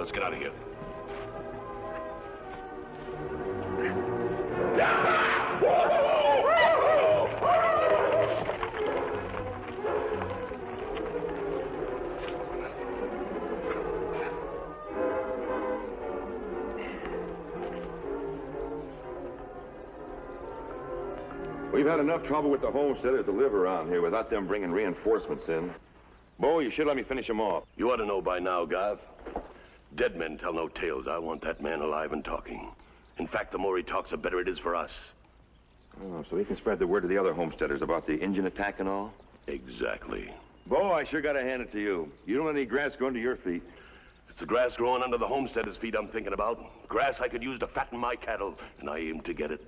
let's get out of here. We've had enough trouble with the homesteaders to live around here without them bringing reinforcements in. Bo, you should let me finish them off. You ought to know by now, Gav. Dead men tell no tales. I want that man alive and talking. In fact, the more he talks, the better it is for us. Oh, so he can spread the word to the other homesteaders about the Indian attack and all? Exactly. Bo, I sure gotta hand it to you. You don't let any grass go under your feet. It's the grass growing under the homesteaders' feet I'm thinking about. Grass I could use to fatten my cattle, and I aim to get it.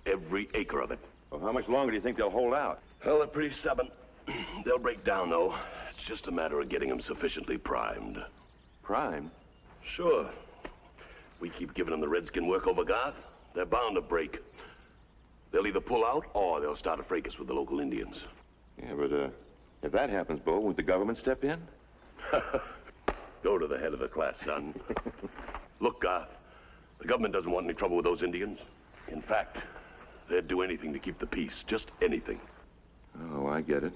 Every acre of it. Well, how much longer do you think they'll hold out? Well, they're pretty stubborn. They'll break down, though. It's just a matter of getting them sufficiently primed. Primed? Sure. We keep giving them the redskin work over Garth, they're bound to break. They'll either pull out, or they'll start a fracas with the local Indians. Yeah, but, if that happens, Bo, would the government step in? Go to the head of the class, son. Look, Garth, the government doesn't want any trouble with those Indians. In fact, they'd do anything to keep the peace, just anything. Oh, I get it.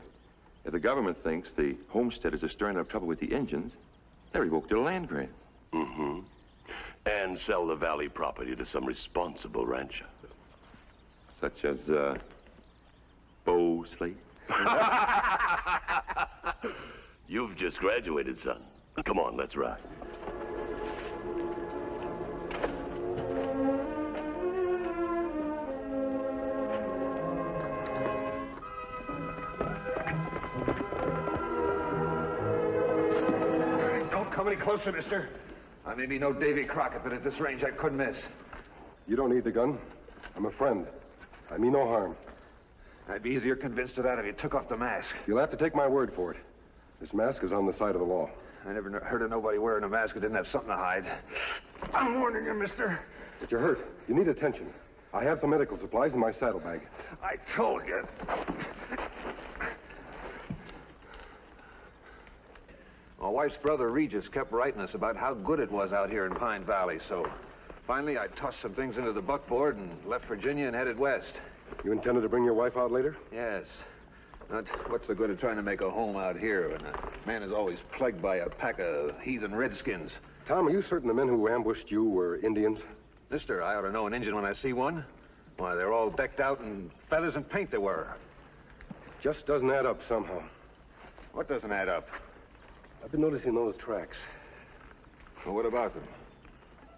If the government thinks the homesteaders are stirring up trouble with the Indians, they revoke their land grants. Mm-hmm. And sell the valley property to some responsible rancher. Such as, Bo Slate? You've just graduated, son. Come on, let's ride. Don't come any closer, mister. I may be no Davy Crockett, but at this range I couldn't miss. You don't need the gun. I'm a friend. I mean no harm. I'd be easier convinced of that if you took off the mask. You'll have to take my word for it. This mask is on the side of the law. I never heard of nobody wearing a mask who didn't have something to hide. I'm warning you, mister. But you're hurt. You need attention. I have some medical supplies in my saddlebag. I told you. My wife's brother Regis kept writing us about how good it was out here in Pine Valley, so finally I tossed some things into the buckboard and left Virginia and headed west. You intended to bring your wife out later? Yes. But what's the good of trying to make a home out here when a man is always plagued by a pack of heathen redskins? Tom, are you certain the men who ambushed you were Indians? Mister, I ought to know an Indian when I see one. Why, they're all decked out in feathers and paint they were. Just doesn't add up somehow. What doesn't add up? I've been noticing those tracks. Well, what about them?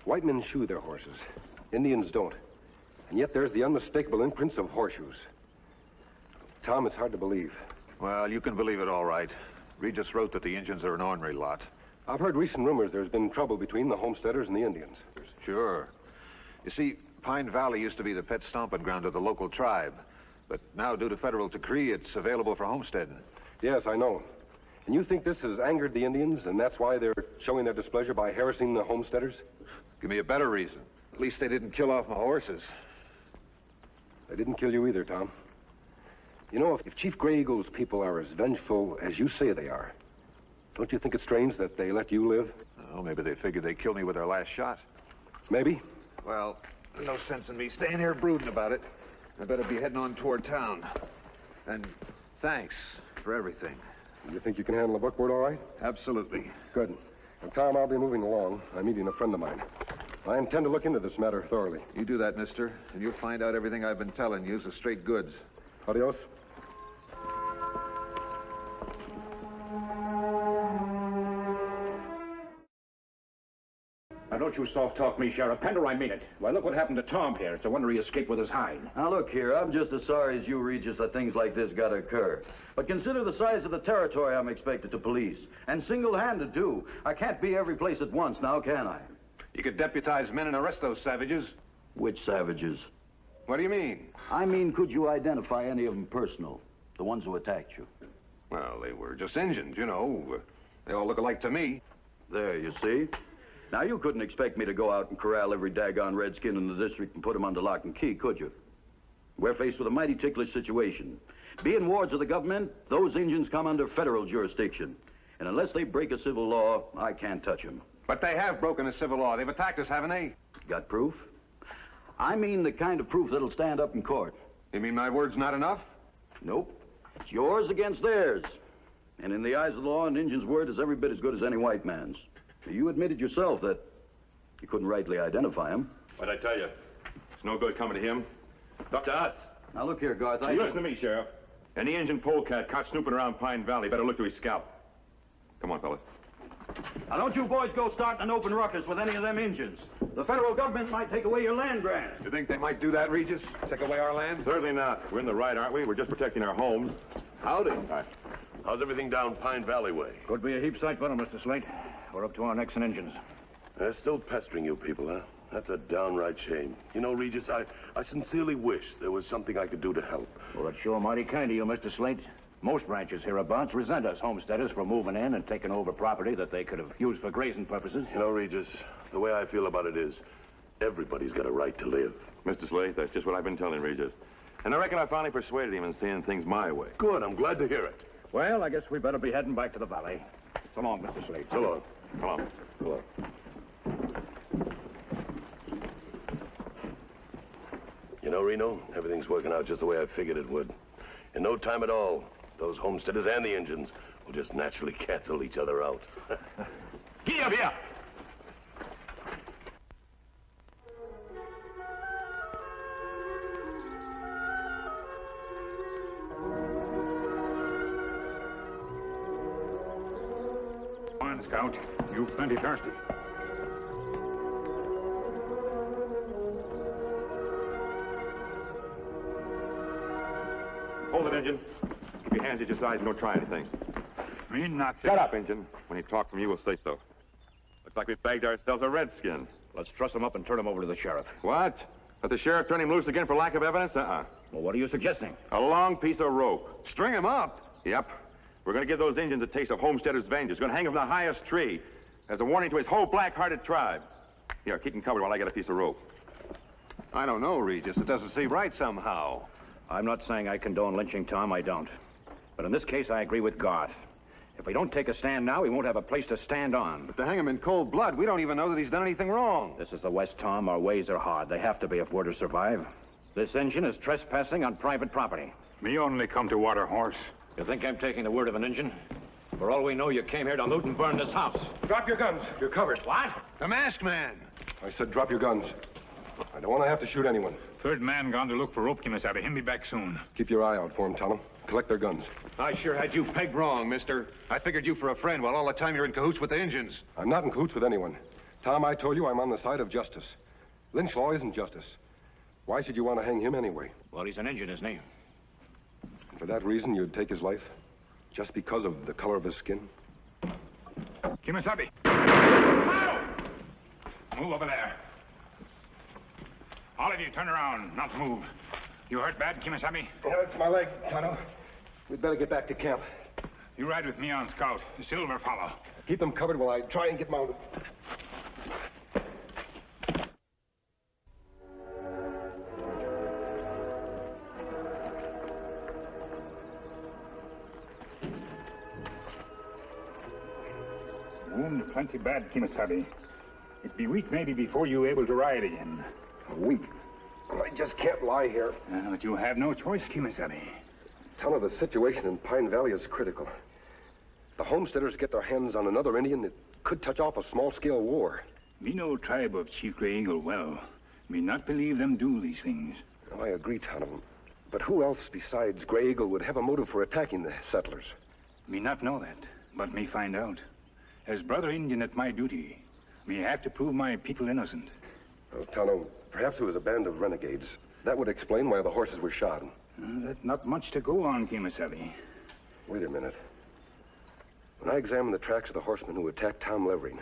White men shoe their horses. Indians don't. And yet there's the unmistakable imprints of horseshoes. Tom, it's hard to believe. Well, you can believe it all right. Regis wrote that the Indians are an ornery lot. I've heard recent rumors there's been trouble between the homesteaders and the Indians. Sure. You see, Pine Valley used to be the pet stomping ground of the local tribe. But now, due to federal decree, it's available for homesteading. Yes, I know. And you think this has angered the Indians, and that's why they're showing their displeasure by harassing the homesteaders? Give me a better reason. At least they didn't kill off my horses. They didn't kill you either, Tom. You know, if Chief Gray Eagle's people are as vengeful as you say they are, don't you think it's strange that they let you live? Oh, maybe they figured they'd kill me with their last shot. Maybe. Well, no sense in me staying here brooding about it. I better be heading on toward town. And thanks for everything. You think you can handle the buckboard all right? Absolutely. Good. Well, Tom, I'll be moving along. I'm meeting a friend of mine. I intend to look into this matter thoroughly. You do that, mister, and you'll find out everything I've been telling you is straight goods. Adios. Now, don't you soft-talk me, Sheriff. Pender, I mean it. Why, look what happened to Tom here. It's a wonder he escaped with his hide. Now, look here. I'm just as sorry as you, Regis, that things like this gotta occur. But consider the size of the territory I'm expected to police. And single-handed, too. I can't be every place at once now, can I? You could deputize men and arrest those savages. Which savages? What do you mean? I mean, could you identify any of them personal? The ones who attacked you? Well, they were just Injuns, you know. They all look alike to me. There, you see? Now, you couldn't expect me to go out and corral every daggone redskin in the district and put him under lock and key, could you? We're faced with a mighty ticklish situation. Being wards of the government, those Injuns come under federal jurisdiction. And unless they break a civil law, I can't touch them. But they have broken the civil law. They've attacked us, haven't they? Got proof? I mean the kind of proof that'll stand up in court. You mean my word's not enough? Nope. It's yours against theirs. And in the eyes of the law, an Injun's word is every bit as good as any white man's. You admitted yourself that you couldn't rightly identify him. What'd I tell you? It's no good coming to him. It's up to us. Now, look here, Garth. Listen to me, Sheriff. Any Injun polecat caught snooping around Pine Valley better look to his scalp. Come on, fellas. Now, don't you boys go starting an open ruckus with any of them Injuns. The federal government might take away your land grant. You think they might do that, Regis? Take away our land? Certainly not. We're in the right, aren't we? We're just protecting our homes. Howdy. How's everything down Pine Valley way? Could be a heap sight better, Mr. Slate. We're up to our necks in engines. They're still pestering you people, huh? That's a downright shame. You know, Regis, I sincerely wish there was something I could do to help. Well, that's sure mighty kind of you, Mr. Slate. Most ranchers hereabouts resent us homesteaders for moving in and taking over property that they could have used for grazing purposes. You know, Regis, the way I feel about it is everybody's got a right to live. Mr. Slate, that's just what I've been telling Regis. And I reckon I finally persuaded him in seeing things my way. Good, I'm glad to hear it. Well, I guess we better be heading back to the valley. So long, Mr. Slate. So long. Come on. So long. You know, Reno, everything's working out just the way I figured it would. In no time at all, those homesteaders and the Indians will just naturally cancel each other out. Get up here! Come on, Scout. You plenty thirsty. Hold it, Injun. Keep your hands at your sides and don't try anything. Me not. Shut up, Injun. When you talk from you, we'll say so. Looks like we've bagged ourselves a redskin. Let's truss him up and turn him over to the sheriff. What? Let the sheriff turn him loose again for lack of evidence? Uh-uh. Well, what are you suggesting? A long piece of rope. String him up. Yep. We're going to give those Indians a taste of homesteaders' vengeance. We're going to hang him from the highest tree as a warning to his whole black-hearted tribe. Here, keep him covered while I get a piece of rope. I don't know, Regis. It doesn't seem right somehow. I'm not saying I condone lynching, Tom. I don't. But in this case, I agree with Garth. If we don't take a stand now, we won't have a place to stand on. But to hang him in cold blood, we don't even know that he's done anything wrong. This is the West, Tom. Our ways are hard. They have to be if we're to survive. This Injun is trespassing on private property. Me only come to water horse. You think I'm taking the word of an Injun? For all we know, you came here to loot and burn this house. Drop your guns. You're covered. What? The masked man. I said drop your guns. I don't want to have to shoot anyone. Third man gone to look for rope, Kimasabi. Him be back soon. Keep your eye out for him, Tonto. Collect their guns. I sure had you pegged wrong, mister. I figured you for a friend while all the time you're in cahoots with the Injuns. I'm not in cahoots with anyone. Tom, I told you I'm on the side of justice. Lynch law isn't justice. Why should you want to hang him anyway? Well, he's an Injun, isn't he? And for that reason, you'd take his life? Just because of the color of his skin? Kimasabi. Move over there. All of you, turn around, not move. You hurt bad, Kimasabi? It's my leg, Tonto. We'd better get back to camp. You ride with me on scout. The silver follow. Keep them covered while I try and get mounted. Wound plenty bad, Kimasabi. It be week maybe before you able to ride again. A week. I just can't lie here. But you have no choice, Kimasabi. Tonto, the situation in Pine Valley is critical. The homesteaders get their hands on another Indian, it could touch off a small-scale war. Me know tribe of Chief Gray Eagle well. Me not believe them do these things. Well, I agree, Tonto. But who else besides Gray Eagle would have a motive for attacking the settlers? Me not know that, but me find out. As brother Indian at my duty, me have to prove my people innocent. Oh, Tonto, perhaps it was a band of renegades. That would explain why the horses were shot. That's not much to go on, Kimasabi. Wait a minute. When I examined the tracks of the horsemen who attacked Tom Levering,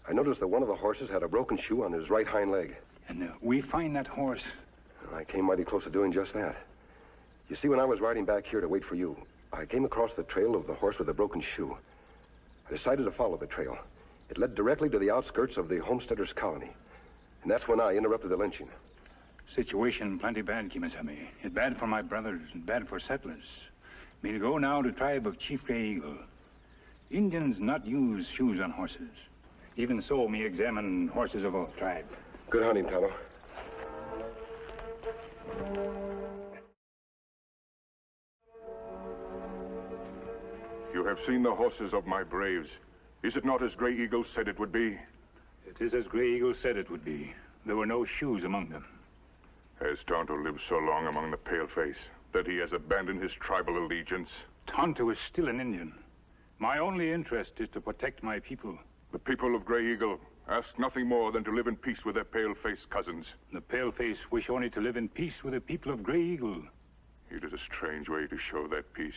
I noticed that one of the horses had a broken shoe on his right hind leg. And we find that horse. I came mighty close to doing just that. You see, when I was riding back here to wait for you, I came across the trail of the horse with the broken shoe. I decided to follow the trail. It led directly to the outskirts of the homesteaders' colony. And that's when I interrupted the lynching. Situation plenty bad, Kimasabi. It bad for my brothers and bad for settlers. Me to go now to tribe of Chief Gray Eagle. Indians not use shoes on horses. Even so, me examine horses of all tribe. Good hunting, Tonto. You have seen the horses of my braves. Is it not as Gray Eagle said it would be? It is as Gray Eagle said it would be. There were no shoes among them. Has Tonto lived so long among the paleface that he has abandoned his tribal allegiance? Tonto is still an Indian. My only interest is to protect my people. The people of Gray Eagle ask nothing more than to live in peace with their paleface cousins. The paleface wish only to live in peace with the people of Gray Eagle. It is a strange way to show that peace.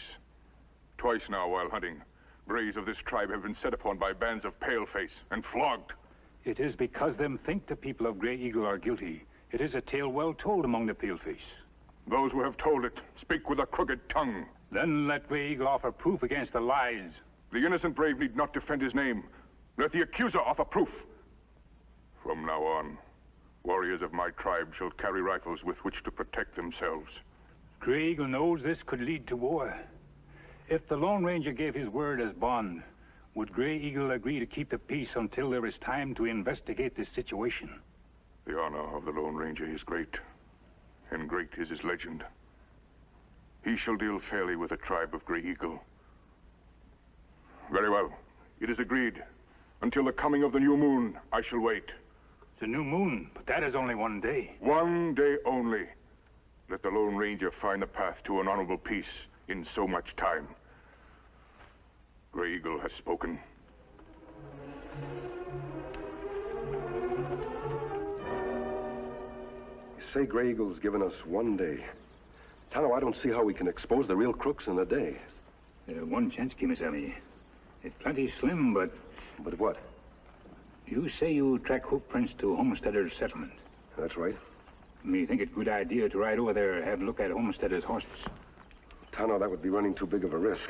Twice now while hunting, braves of this tribe have been set upon by bands of paleface and flogged. It is because them think the people of Gray Eagle are guilty. It is a tale well told among the paleface. Those who have told it speak with a crooked tongue. Then let Gray Eagle offer proof against the lies. The innocent brave need not defend his name. Let the accuser offer proof. From now on, warriors of my tribe shall carry rifles with which to protect themselves. Gray Eagle knows this could lead to war. If the Lone Ranger gave his word as bond, would Gray Eagle agree to keep the peace until there is time to investigate this situation? The honor of the Lone Ranger is great, and great is his legend. He shall deal fairly with the tribe of Gray Eagle. Very well. It is agreed. Until the coming of the new moon, I shall wait. The new moon, but that is only one day. One day only. Let the Lone Ranger find the path to an honorable peace in so much time. Gray Eagle has spoken. You say Gray Eagle's given us 1 day. Tonto, I don't see how we can expose the real crooks in a day. One chance, Kimasabi. It's plenty slim, but... But what? You say you track hoof prints to Homesteader's settlement. That's right. Me think it good idea to ride over there and have a look at Homesteader's horses. Tonto, that would be running too big of a risk.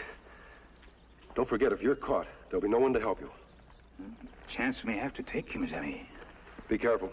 Don't forget, if you're caught, there'll be no one to help you. Chance may have to take, Kimasabi. Be careful.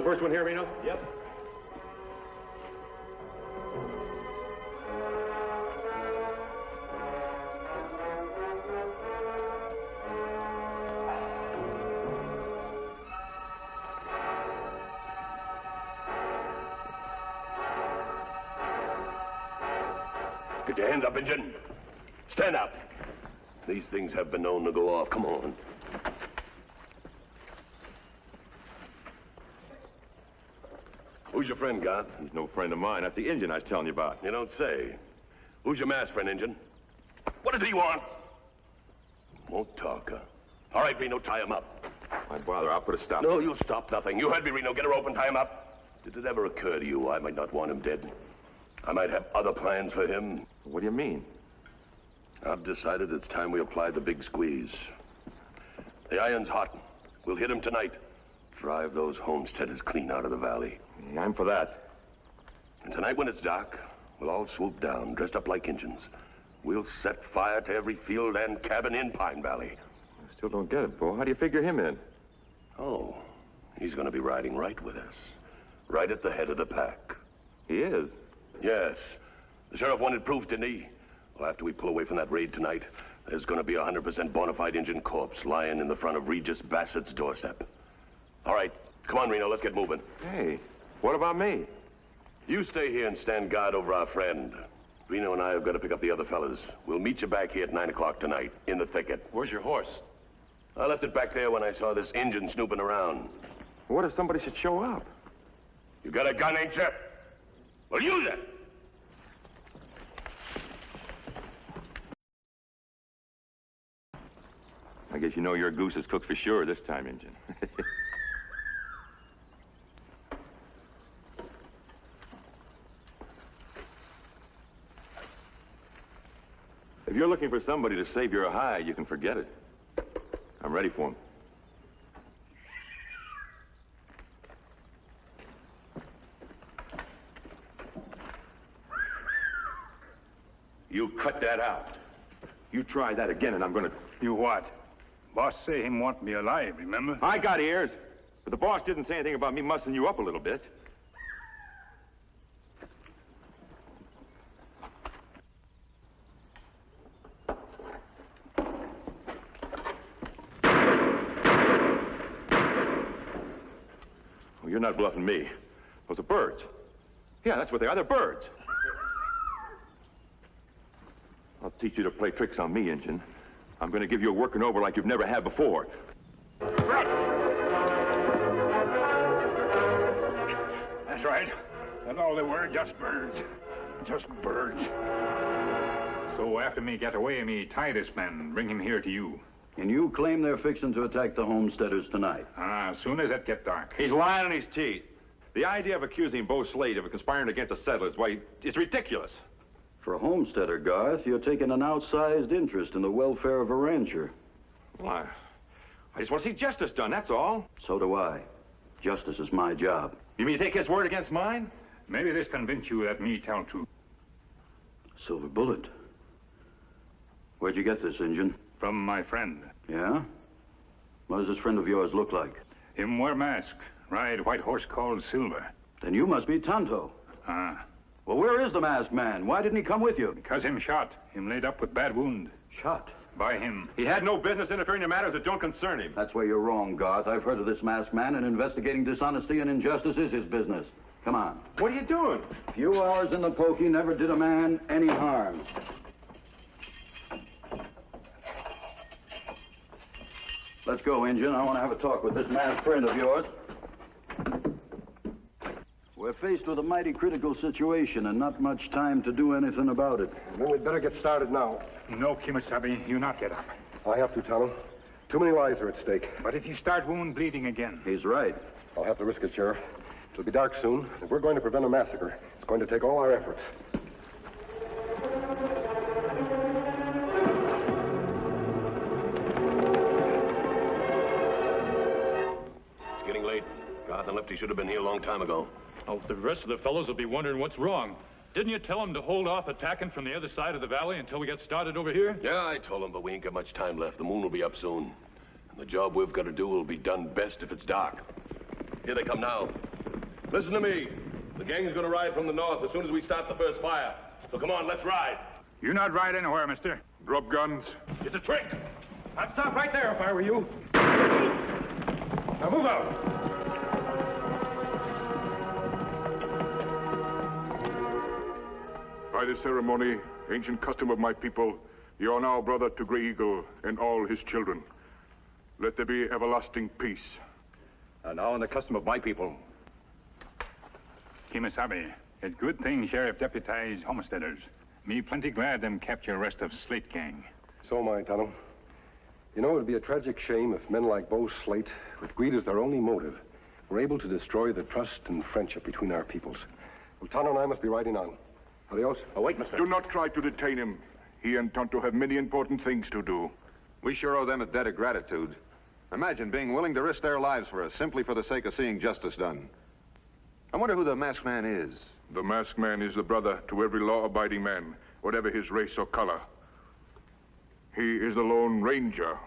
First one here, Reno? Yep. Get your hands up, Injun. Stand up. These things have been known to go off. Come on. Who's your friend, Garth? He's no friend of mine. That's the Indian I was telling you about. You don't say. Who's your masked friend, Injun? What does he want? Won't talk, huh? All right, Reno, tie him up. My bother, I'll put a stop. No, you'll stop nothing. You heard me, Reno. Get her open, tie him up. Did it ever occur to you I might not want him dead? I might have other plans for him. What do you mean? I've decided it's time we apply the big squeeze. The iron's hot. We'll hit him tonight. Drive those homesteaders clean out of the valley. I'm for that. And tonight when it's dark, we'll all swoop down, dressed up like Injuns. We'll set fire to every field and cabin in Pine Valley. I still don't get it, Bo. How do you figure him in? Oh, he's going to be riding right with us. Right at the head of the pack. He is? Yes. The sheriff wanted proof, didn't he? Well, after we pull away from that raid tonight, there's going to be a 100% bona fide Injun corpse lying in the front of Regis Bassett's doorstep. All right. Come on, Reno. Let's get moving. Hey, what about me? You stay here and stand guard over our friend. Reno and I have got to pick up the other fellas. We'll meet you back here at 9 o'clock tonight, in the thicket. Where's your horse? I left it back there when I saw this Injun snooping around. What if somebody should show up? You got a gun, ain't you? Well, use it! I guess you know your goose is cooked for sure this time, Injun. If you're looking for somebody to save your hide, you can forget it. I'm ready for him. You cut that out. You try that again, and I'm gonna... You what? Boss say him want me alive, remember? I got ears, but the boss didn't say anything about me mussing you up a little bit. Oh, you're not bluffing me. Those are birds. Yeah, that's what they are. They're birds. I'll teach you to play tricks on me, Injun. I'm going to give you a working over like you've never had before. That's right. That's all they were, just birds. Just birds. So after me get away, me tie this man and bring him here to you. And you claim they're fixing to attack the homesteaders tonight? As soon as it get dark. He's lying on his teeth. The idea of accusing Bo Slade of conspiring against the settlers, why, it's ridiculous. For a homesteader, Garth, you're taking an outsized interest in the welfare of a rancher. Well, I just want to see justice done, that's all. So do I. Justice is my job. You mean you take his word against mine? Maybe this convince you that me tell truth. Silver bullet. Where'd you get this, Injun? From my friend. Yeah? What does this friend of yours look like? Him wear mask, ride white horse called Silver. Then you must be Tonto. Well, where is the masked man? Why didn't he come with you? Because him shot. Him laid up with bad wound. Shot? By him. He had no business interfering in matters that don't concern him. That's where you're wrong, Garth. I've heard of this masked man, and investigating dishonesty and injustice is his business. Come on. What are you doing? A few hours in the pokey never did a man any harm. Let's go, Injun. I want to have a talk with this masked friend of yours. We're faced with a mighty critical situation and not much time to do anything about it. Then we'd better get started now. No, Kimasabi, you not get up. I have to, Tonto. Too many lives are at stake. But if you start wound bleeding again... He's right. I'll have to risk it, Sheriff. It'll be dark soon. If we're going to prevent a massacre, it's going to take all our efforts. It's getting late. Garth and Lefty should have been here a long time ago. Oh, the rest of the fellows will be wondering what's wrong. Didn't you tell them to hold off attacking from the other side of the valley until we get started over here? Yeah, I told them, but we ain't got much time left. The moon will be up soon. And the job we've got to do will be done best if it's dark. Here they come now. Listen to me. The gang's gonna ride from the north as soon as we start the first fire. So come on, let's ride. You not ride anywhere, mister. Drop guns. It's a trick. I'd stop right there if I were you. Now move out. By the ceremony, ancient custom of my people, you are now brother to Grey Eagle and all his children. Let there be everlasting peace. And now in the custom of my people. Kimasabi, it's good thing Sheriff deputized homesteaders. Me plenty glad them capture rest of Slate gang. So am I, Tonto. You know, it would be a tragic shame if men like Bo Slate, with greed as their only motive, were able to destroy the trust and friendship between our peoples. Well, Tonto and I must be riding on. Adios. Oh, wait, mister. Do not try to detain him. He and Tonto have many important things to do. We sure owe them a debt of gratitude. Imagine being willing to risk their lives for us simply for the sake of seeing justice done. I wonder who the masked man is. The masked man is the brother to every law-abiding man, whatever his race or color. He is the Lone Ranger.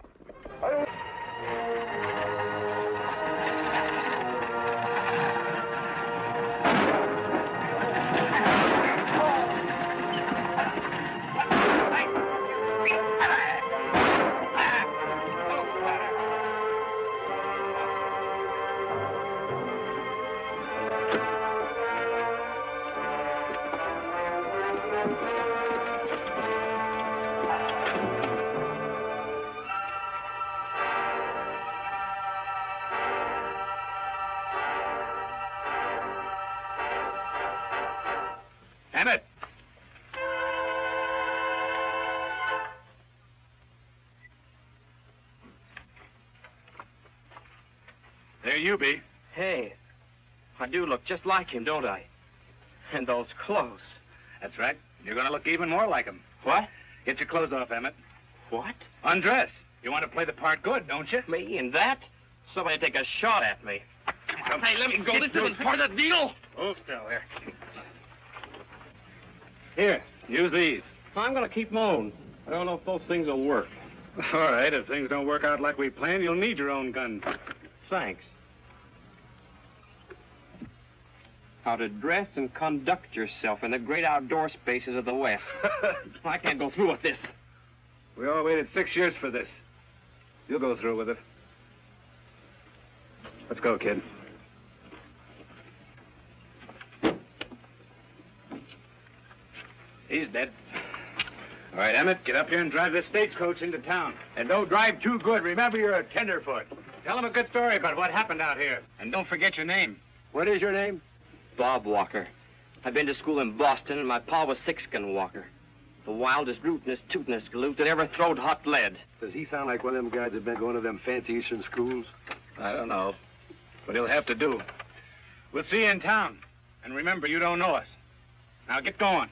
Emmett! There you be. Hey, I do look just like him, don't I? And those clothes. That's right. You're gonna look even more like him. What? Get your clothes off, Emmett. What? Undress. You want to play the part good, don't you? Me in that? Somebody take a shot at me. Come. Hey, let me go. This isn't part of the deal. Hold still here. Here, use these. I'm going to keep my own. I don't know if those things will work. All right, if things don't work out like we planned, you'll need your own gun. Thanks. How to dress and conduct yourself in the great outdoor spaces of the West. I can't go through with this. We all waited 6 years for this. You'll go through with it. Let's go, kid. He's dead. All right, Emmett, get up here and drive this stagecoach into town. And don't drive too good. Remember, you're a tenderfoot. Tell him a good story about what happened out here. And don't forget your name. What is your name? Bob Walker. I've been to school in Boston, and my pa was Six-Gun Walker. The wildest, rootinest, tootinest galoot that ever throwed hot lead. Does he sound like one of them guys that been going to them fancy Eastern schools? I don't know. But he'll have to do. We'll see you in town. And remember, you don't know us. Now get going.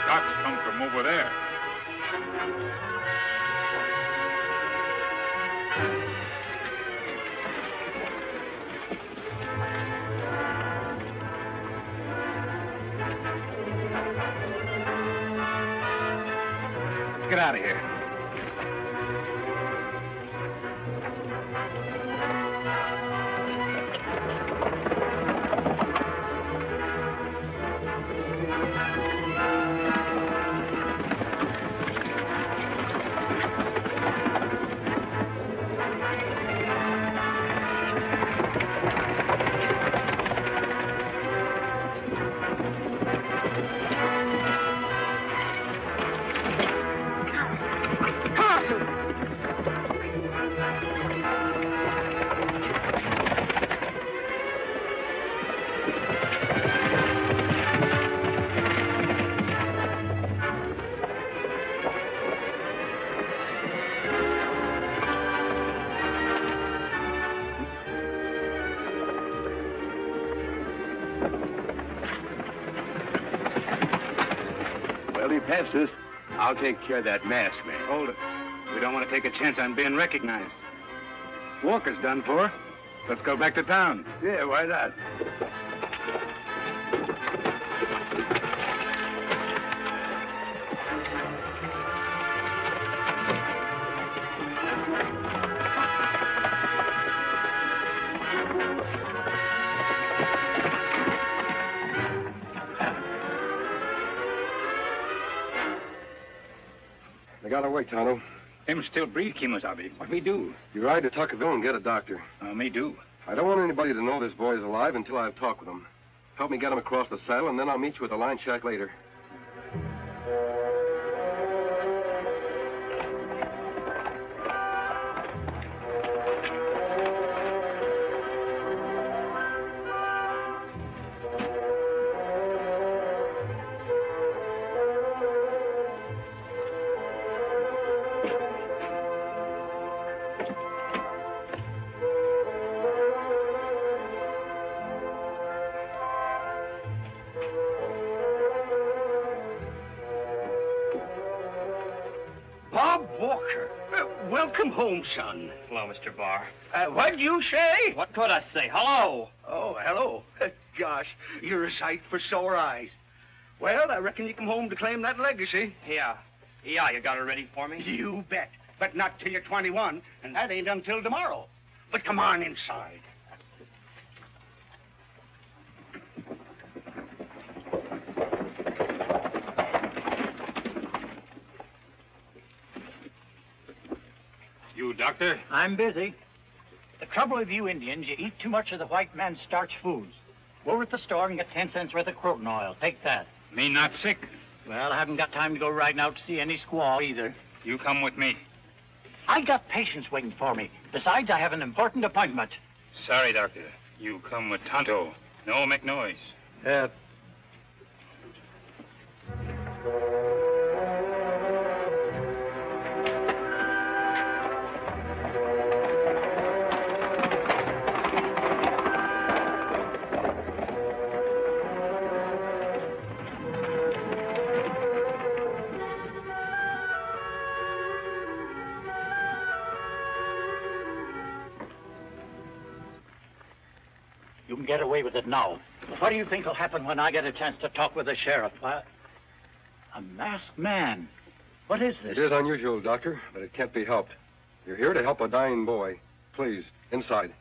Shots come from over there. Let's get out of here. Passes. I'll take care of that mask, man. Hold it. We don't want to take a chance on being recognized. Walker's done for. Let's go back to town. Yeah, why not? They got away, Tonto. Him still breathe, Kimosabe. What we do? You ride to Tuckerville and get a doctor. Me do. I don't want anybody to know this boy's alive until I've talked with him. Help me get him across the saddle, and then I'll meet you at the line shack later. Bob Walker. Welcome home, son. Hello, Mr. Barr. What'd you say? What could I say? Hello. Oh, hello. Gosh, you're a sight for sore eyes. Well, I reckon you come home to claim that legacy. Yeah, you got it ready for me? You bet. But not till you're 21, and that ain't until tomorrow. But come on inside. You, Doctor? I'm busy. The trouble with you Indians, you eat too much of the white man's starch foods. Go over to the store and get 10 cents worth of croton oil. Take that. Me not sick. Well, I haven't got time to go riding out to see any squaw either. You come with me. I got patients waiting for me. Besides, I have an important appointment. Sorry, Doctor. You come with Tonto. No make noise. You can get away with it now. But what do you think will happen when I get a chance to talk with the sheriff? A masked man. What is this? It is unusual, Doctor, but it can't be helped. You're here to help a dying boy. Please, inside.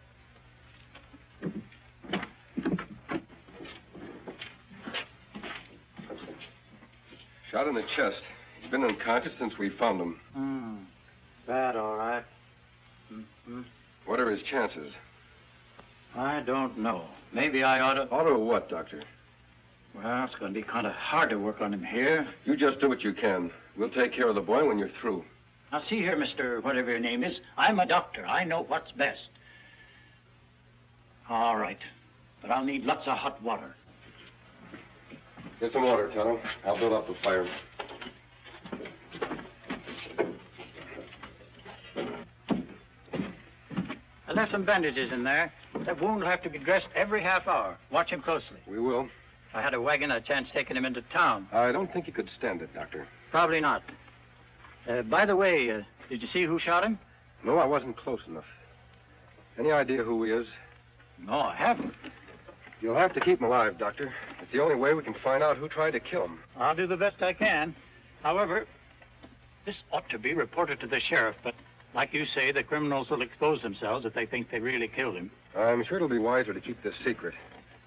Shot in the chest. He's been unconscious since we found him. Bad, all right. Mm-hmm. What are his chances? I don't know. Maybe I ought to... Ought to what, Doctor? Well, it's going to be kind of hard to work on him here. You just do what you can. We'll take care of the boy when you're through. Now, see here, Mr. whatever your name is. I'm a doctor. I know what's best. All right. But I'll need lots of hot water. Get some water, Tonto. I'll build up the fire. I left some bandages in there. That wound will have to be dressed every half hour. Watch him closely. We will. If I had a wagon, I'd chance taking him into town. I don't think you could stand it, Doctor. Probably not. By the way, did you see who shot him? No, I wasn't close enough. Any idea who he is? No, I haven't. You'll have to keep him alive, Doctor. It's the only way we can find out who tried to kill him. I'll do the best I can. However, this ought to be reported to the sheriff, but like you say, the criminals will expose themselves if they think they really killed him. I'm sure it'll be wiser to keep this secret.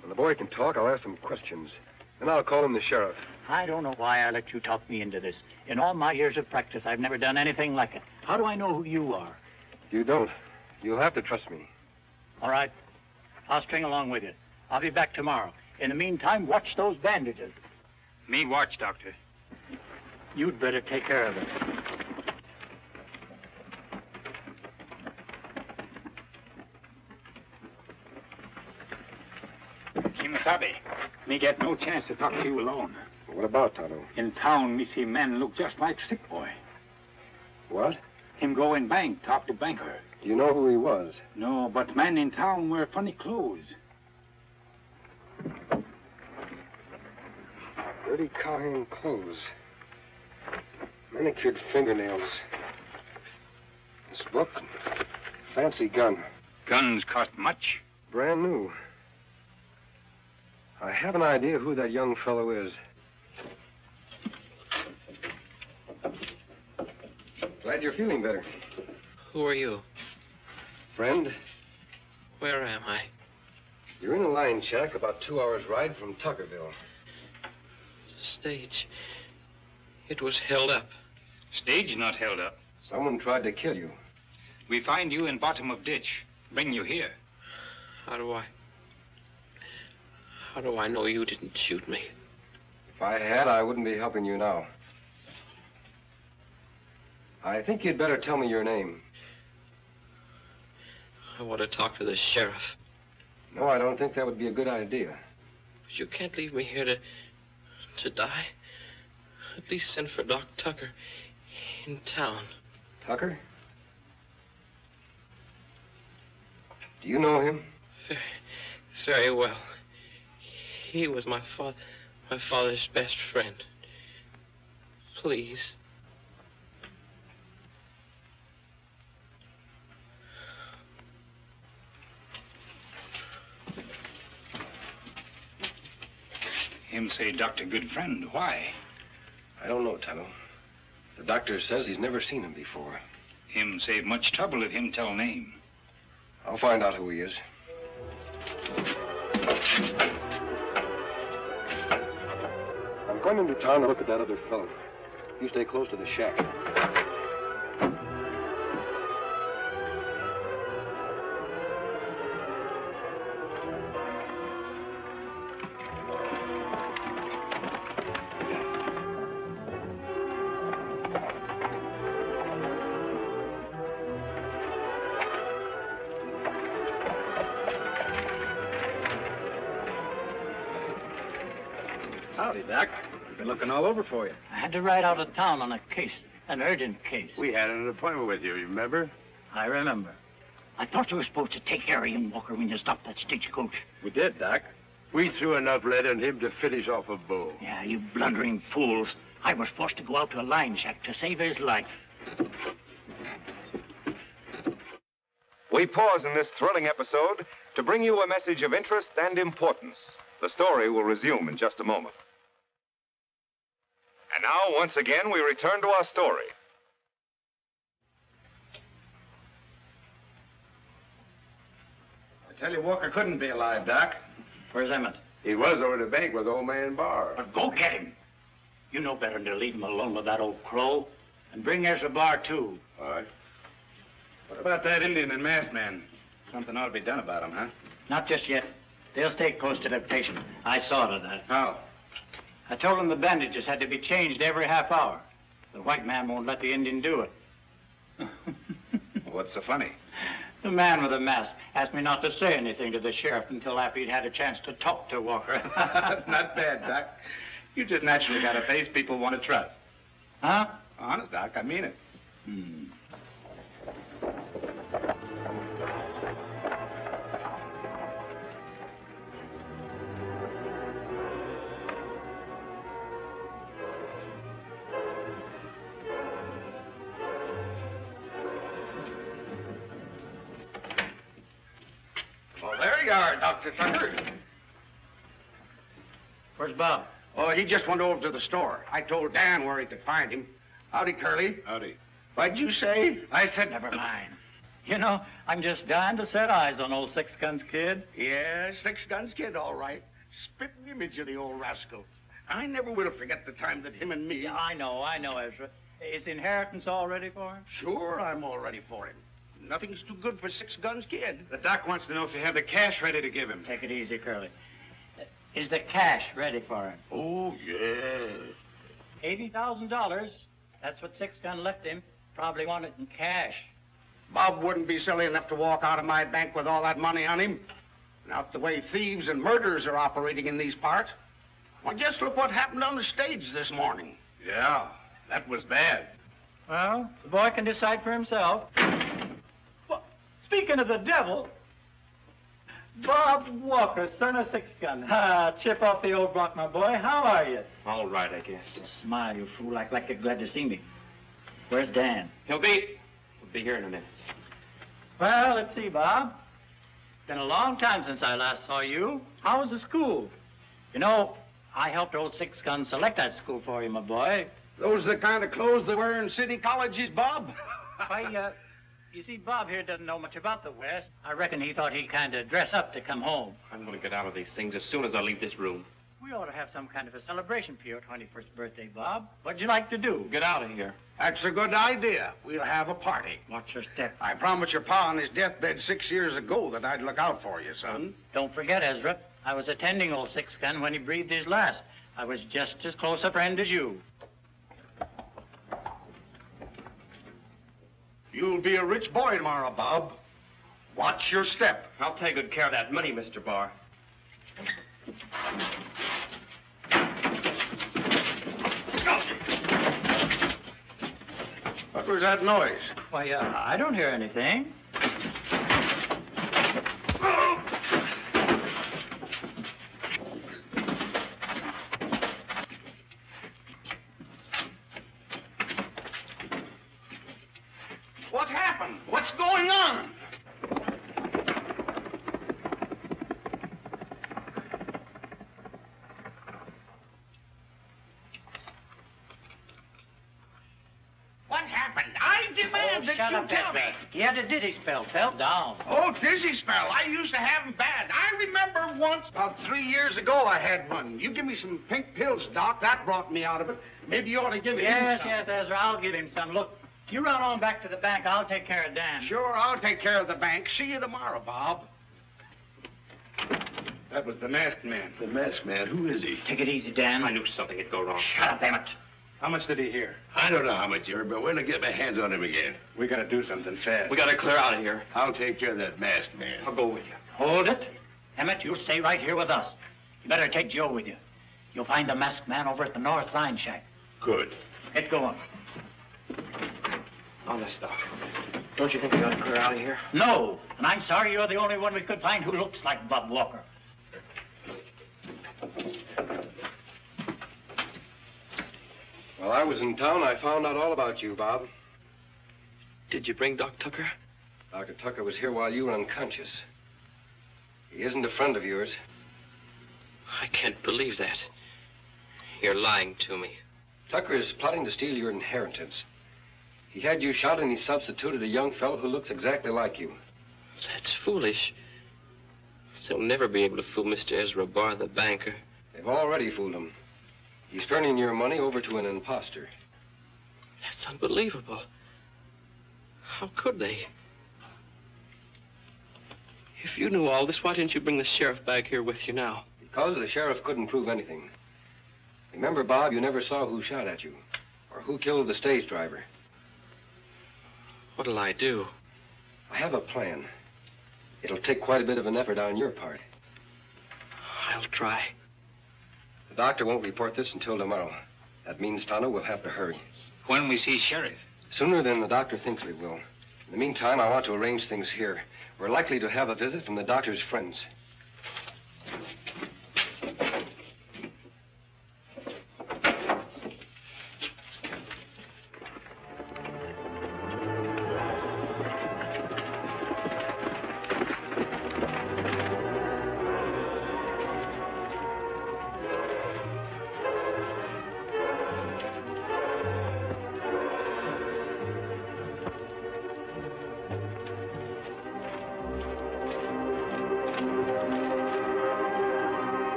When the boy can talk, I'll ask some questions. Then I'll call him the sheriff. I don't know why I let you talk me into this. In all my years of practice, I've never done anything like it. How do I know who you are? You don't. You'll have to trust me. All right. I'll string along with you. I'll be back tomorrow. In the meantime, watch those bandages. Me watch, Doctor. You'd better take care of it. Kimosabe, me get no chance to talk to you alone. What about, Tonto? In town, me see men look just like sick boy. What? Him go in bank, talk to banker. Do you know who he was? No, but men in town wear funny clothes. Dirty cowhand clothes. Manicured fingernails. This book. Fancy gun. Guns cost much? Brand new. I have an idea who that young fellow is. Glad you're feeling better. Who are you? Friend, Where am I? you're in a line shack about 2 hours' ride from Tuckerville. Stage. It was held up. Stage not held up. Someone tried to kill you. We find you in bottom of ditch. Bring you here. How do I know you didn't shoot me? If I had, I wouldn't be helping you now. I think you'd better tell me your name. I want to talk to the sheriff. No, I don't think that would be a good idea. But you can't leave me here to die. At least send for Doc Tucker in town. Tucker? Do you know him? Very well. He was my father's best friend. Please. Him say doctor good friend. Why? I don't know, Tonto. The doctor says he's never seen him before. Him save much trouble if him tell name. I'll find out who he is. I'm going into town to look at that other fellow. You stay close to the shack. Howdy, Doc. I've been looking all over for you. I had to ride out of town on a case, an urgent case. We had an appointment with you, you remember? I remember. I thought you were supposed to take care of him, Walker, when you stopped that stagecoach. We did, Doc. We threw enough lead on him to finish off a bull. Yeah, you blundering fools. I was forced to go out to a line shack to save his life. We pause in this thrilling episode to bring you a message of interest and importance. The story will resume in just a moment. And now, once again, we return to our story. I tell you, Walker couldn't be alive, Doc. Where's Emmett? He was over at the bank with old man Barr. But go get him. You know better than to leave him alone with that old crow. And bring Ezra Barr, too. All right. What about that Indian and masked man? Something ought to be done about him, huh? Not just yet. They'll stay close to their patient. I saw to that. How? I told them the bandages had to be changed every half hour. The white man won't let the Indian do it. What's so funny? The man with the mask asked me not to say anything to the sheriff until after he'd had a chance to talk to Walker. Not bad, Doc. You just naturally got a face people want to trust. Huh? Honest, Doc, I mean it. Well, there you are, Dr. Tucker. Where's Bob? Oh, he just went over to the store. I told Dan where he could find him. Howdy, Curly. Howdy. What'd you say? I said never mind. You know, I'm just dying to set eyes on old Six Guns Kid. Yeah, Six Guns Kid, all right. Spitting image of the old rascal. I never will forget the time that him and me... Yeah, I know, Ezra. Is the inheritance all ready for him? Sure, I'm all ready for him. Nothing's too good for Six Guns Kid. The doc wants to know if you have the cash ready to give him. Take it easy, Curly. Is the cash ready for him? Oh, yeah. $80,000. That's what Six Gun left him. Probably want it in cash. Bob wouldn't be silly enough to walk out of my bank with all that money on him. Not the way thieves and murderers are operating in these parts. Well, just look what happened on the stage this morning. Yeah, that was bad. Well, the boy can decide for himself. Well, speaking of the devil, Bob Walker, son of Six Gun. Chip off the old block, my boy. How are you? All right, I guess. Smile, you fool, like you're glad to see me. Where's Dan? He'll be here in a minute. Well, let's see, Bob. Been a long time since I last saw you. How was the school? You know, I helped old Six Gun select that school for you, my boy. Those are the kind of clothes they wear in city colleges, Bob? You see, Bob here doesn't know much about the West. I reckon he thought he'd kind of dress up to come home. I'm going to get out of these things as soon as I leave this room. We ought to have some kind of a celebration for your 21st birthday, Bob. What'd you like to do? Get out of here. That's a good idea. We'll have a party. Watch your step. I promised your pa on his deathbed 6 years ago that I'd look out for you, son. Don't forget, Ezra, I was attending old Six Gun when he breathed his last. I was just as close a friend as you. You'll be a rich boy tomorrow, Bob. Watch your step. I'll take good care of that money, Mr. Barr. What was that noise? Why, I don't hear anything. What happened? What's going on? What happened? I demand that Shut you up, tell Ezra. me. He had a dizzy spell. Fell down. Oh, dizzy spell. I used to have them bad. I remember once, about 3 years ago, I had one. You give me some pink pills, Doc. That brought me out of it. Maybe you ought to give him Yes, some. yes, Ezra, I'll give him some. Look, you run on back to the bank. I'll take care of Dan. Sure, I'll take care of the bank. See you tomorrow, Bob. That was the masked man. The masked man, who is he? Take it easy, Dan. I knew something would go wrong. Shut up, Emmett. How much did he hear? I don't know how much you heard, but when I get my hands on him again. We gotta do something fast. We gotta clear out of here. I'll take care of that masked man. I'll go with you. Hold it. Emmett, you'll stay right here with us. You better take Joe with you. You'll find the masked man over at the North Line Shack. Good. Get going. Honest, Doc. Don't you think we ought to clear out of here? No, and I'm sorry you're the only one we could find who looks like Bob Walker. While I was in town, I found out all about you, Bob. Did you bring Doc Tucker? Dr. Tucker was here while you were unconscious. He isn't a friend of yours. I can't believe that. You're lying to me. Tucker is plotting to steal your inheritance. He had you shot and he substituted a young fellow who looks exactly like you. That's foolish. They'll never be able to fool Mr. Ezra Barr, the banker. They've already fooled him. He's turning your money over to an imposter. That's unbelievable. How could they? If you knew all this, why didn't you bring the sheriff back here with you now? Because the sheriff couldn't prove anything. Remember, Bob, you never saw who shot at you or who killed the stage driver. What'll I do? I have a plan. It'll take quite a bit of an effort on your part. I'll try. The doctor won't report this until tomorrow. That means Tonto will have to hurry. When we see Sheriff? Sooner than the doctor thinks we will. In the meantime, I want to arrange things here. We're likely to have a visit from the doctor's friends.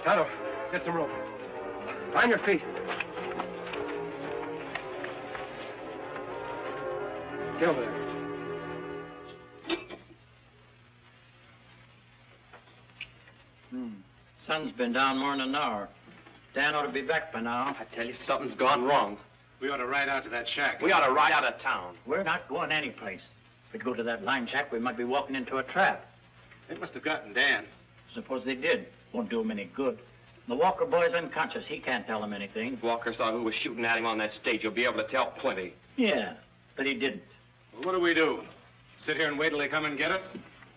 Tonto, get some rope. On your feet. Get over there. Sun's been down more than an hour. Dan ought to be back by now. I tell you, something's gone wrong. We ought to ride out to that shack. We ought to ride out of town. We're not going anyplace. If we go to that line shack, we might be walking into a trap. They must have gotten Dan. Suppose they did. Won't do him any good. The Walker boy's unconscious. He can't tell him anything. If Walker saw who was shooting at him on that stage, you'll be able to tell plenty. Yeah, but he didn't. Well, what do we do? Sit here and wait till they come and get us?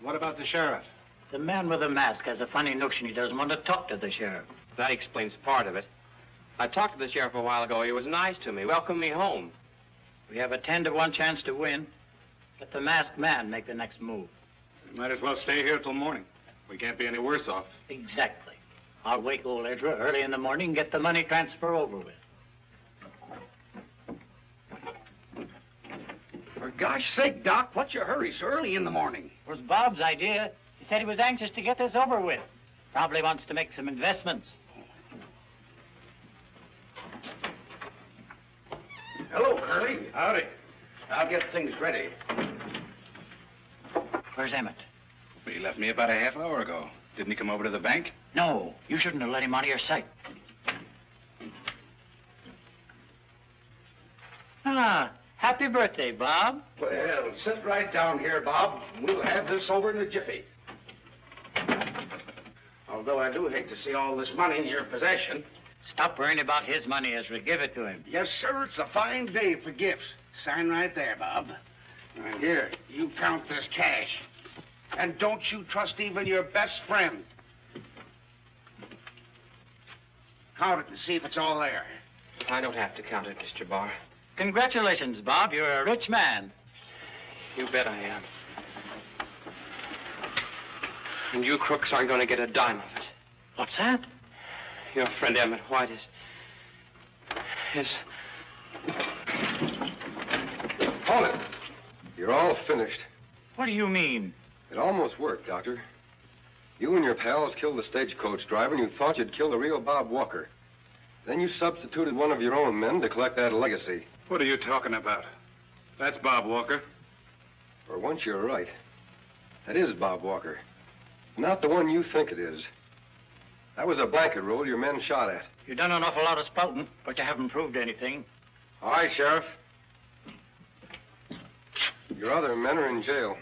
What about the sheriff? The man with the mask has a funny notion he doesn't want to talk to the sheriff. That explains part of it. I talked to the sheriff a while ago. He was nice to me, welcomed me home. We have a 10-to-1 chance to win. Let the masked man make the next move. We might as well stay here till morning. We can't be any worse off. Exactly. I'll wake old Ezra early in the morning and get the money transfer over with. For gosh sake, Doc, what's your hurry so early in the morning? It was Bob's idea. He said he was anxious to get this over with. Probably wants to make some investments. Hello, Curly. Howdy. I'll get things ready. Where's Emmett? He left me about a half hour ago. Didn't he come over to the bank? No, you shouldn't have let him out of your sight. Ah, happy birthday, Bob. Well, sit right down here, Bob. We'll have this over in a jiffy. Although I do hate to see all this money in your possession. Stop worrying about his money, Ezra. Give it to him. Yes, sir. It's a fine day for gifts. Sign right there, Bob. And here, you count this cash. And don't you trust even your best friend. Count it and see if it's all there. I don't have to count it, Mr. Barr. Congratulations, Bob. You're a rich man. You bet I am. And you crooks aren't going to get a dime of it. What's that? Your friend Emmett White is... Hold it. You're all finished. What do you mean? It almost worked, Doctor. You and your pals killed the stagecoach driver, and you thought you'd killed the real Bob Walker. Then you substituted one of your own men to collect that legacy. What are you talking about? That's Bob Walker. For once, you're right. That is Bob Walker. Not the one you think it is. That was a blanket roll your men shot at. You've done an awful lot of spouting, but you haven't proved anything. All right, Sheriff. Your other men are in jail.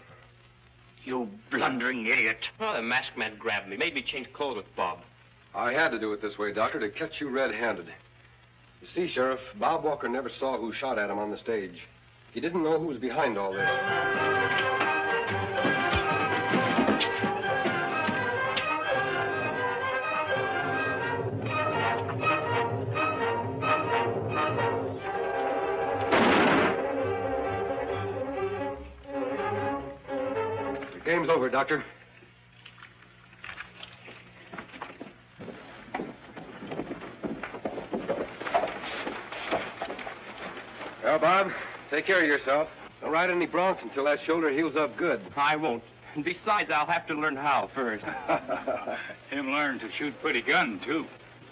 You blundering idiot. Well, the masked man grabbed me, made me change clothes with Bob. I had to do it this way, Doctor, to catch you red-handed. You see, Sheriff, Bob Walker never saw who shot at him on the stage. He didn't know who was behind all this. The game's over, Doctor. Well, Bob, take care of yourself. Don't ride any broncs until that shoulder heals up good. I won't. And besides, I'll have to learn how first. Him learn to shoot pretty gun, too.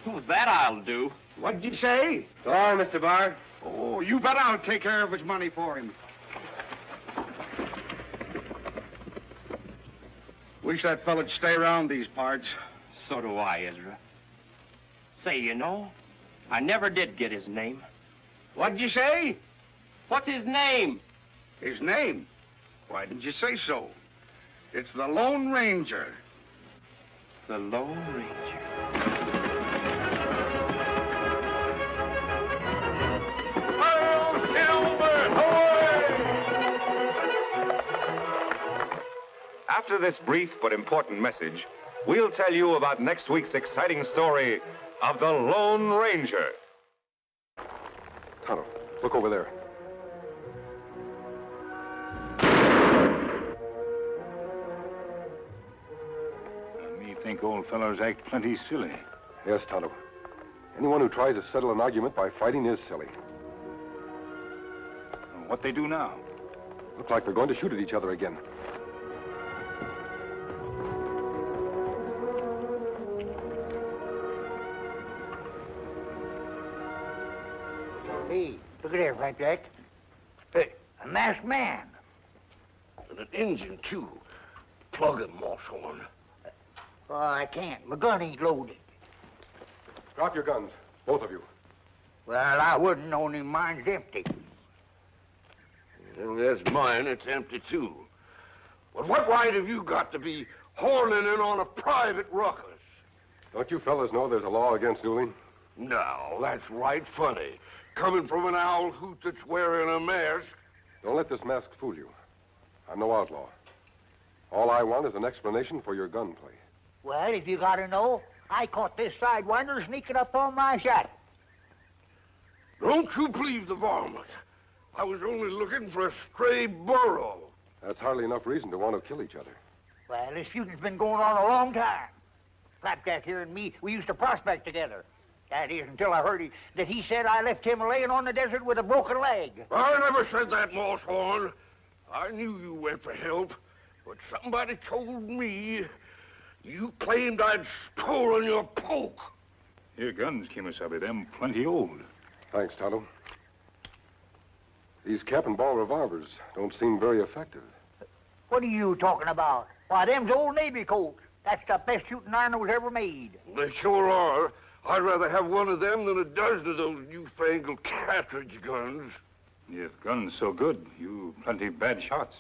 Well, that I'll do. What'd you say? So long, Mr. Barr. Oh, you bet I'll take care of his money for him. Wish that fella'd stay around these parts. So do I, Ezra. Say, you know, I never did get his name. What'd you say? What's his name? His name? Why didn't you say so? It's the Lone Ranger. The Lone Ranger. After this brief but important message, we'll tell you about next week's exciting story of the Lone Ranger. Tonto, look over there. Me think old fellows act plenty silly. Yes, Tonto. Anyone who tries to settle an argument by fighting is silly. What they do now? Looks like they're going to shoot at each other again. Hey, look at there, Black Jack. Hey, a masked man. And an engine, too. Plug him, Moshorn. Oh, I can't. My gun ain't loaded. Drop your guns, both of you. Well, I wouldn't, only mine's empty. And there's mine, it's empty, too. But what right have you got to be horning in on a private ruckus? Don't you fellas know there's a law against dueling? Now, that's right funny. Coming from an owl hoot that's wearing a mask. Don't let this mask fool you. I'm no outlaw. All I want is an explanation for your gunplay. Well, if you gotta know, I caught this sidewinder sneaking up on my shack. Don't you believe the varmint. I was only looking for a stray burro. That's hardly enough reason to want to kill each other. Well, this shooting's been going on a long time. Flapjack here and me, we used to prospect together. That is, until I heard that he said I left him laying on the desert with a broken leg. I never said that, Moosehorn. I knew you went for help, but somebody told me you claimed I'd stolen your poke. Your guns, Kemosabe, them plenty old. Thanks, Tonto. These cap and ball revolvers don't seem very effective. What are you talking about? Why, them's old Navy Colts. That's the best shooting iron that was ever made. They sure are. I'd rather have one of them than a dozen of those newfangled cartridge guns. Your gun's so good, you plenty bad shots.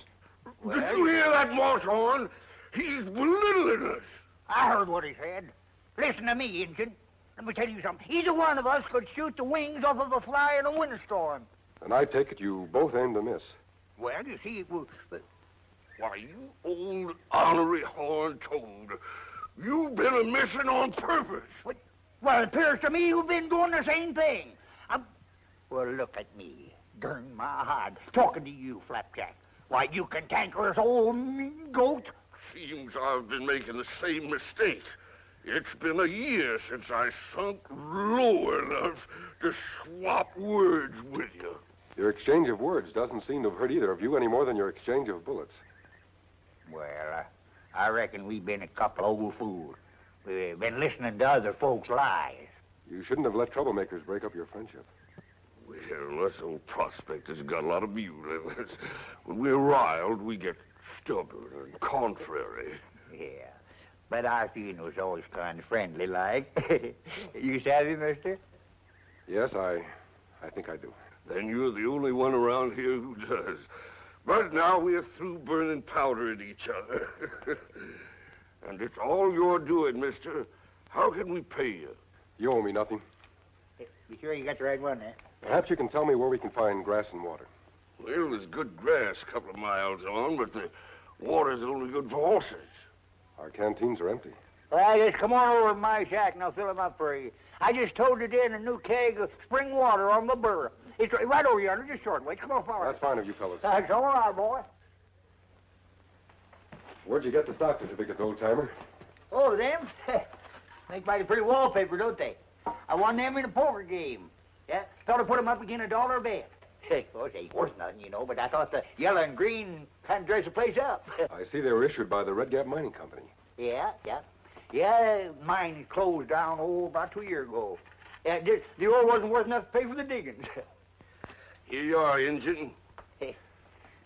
Well, did you hear that, Moosehorn? He's belittling us. I heard what he said. Listen to me, Injun. Let me tell you something. Either one of us could shoot the wings off of a fly in a windstorm. And I take it you both aim to miss. Well, you see, why, you old ornery horn toad. You've been a missing on purpose. Well, it appears to me you've been doing the same thing. Well, look at me. Darn my hide. Talking to you, Flapjack. Why, you cantankerous old mean goat. Seems I've been making the same mistake. It's been a year since I sunk low enough to swap words with you. Your exchange of words doesn't seem to have hurt either of you any more than your exchange of bullets. Well, I reckon we've been a couple of old fools. We've been listening to other folks' lies. You shouldn't have let troublemakers break up your friendship. Well, us old prospectors got a lot of mule in us. When we're riled, we get stubborn and contrary. Yeah, but our feeling was always kind of friendly like. You savvy, mister? Yes, I think I do. Then you're the only one around here who does. But now we're through burning powder at each other. And it's all your doing, mister. How can we pay you? You owe me nothing. Be sure you got the right one there. Perhaps you can tell me where we can find grass and water. Well, there's good grass a couple of miles on, but the water's only good for horses. Our canteens are empty. Well, just come on over to my shack and I'll fill them up for you. I just toted in a new keg of spring water on the burr. It's right over yonder, just short way. Come on forward. That's fine of you fellas. That's all right, boy. Where'd you get the stock certificates, old-timer? Oh, them? Make mighty pretty wallpaper, don't they? I won them in a poker game. Yeah, thought I'd put them up again $1 a bet. Of course, they ain't worth nothing, you know, but I thought the yellow and green kind of dress the place up. I see they were issued by the Red Gap Mining Company. Yeah. Mine closed down, about 2 years ago. Yeah, the ore wasn't worth enough to pay for the diggings. Here you are, Injun.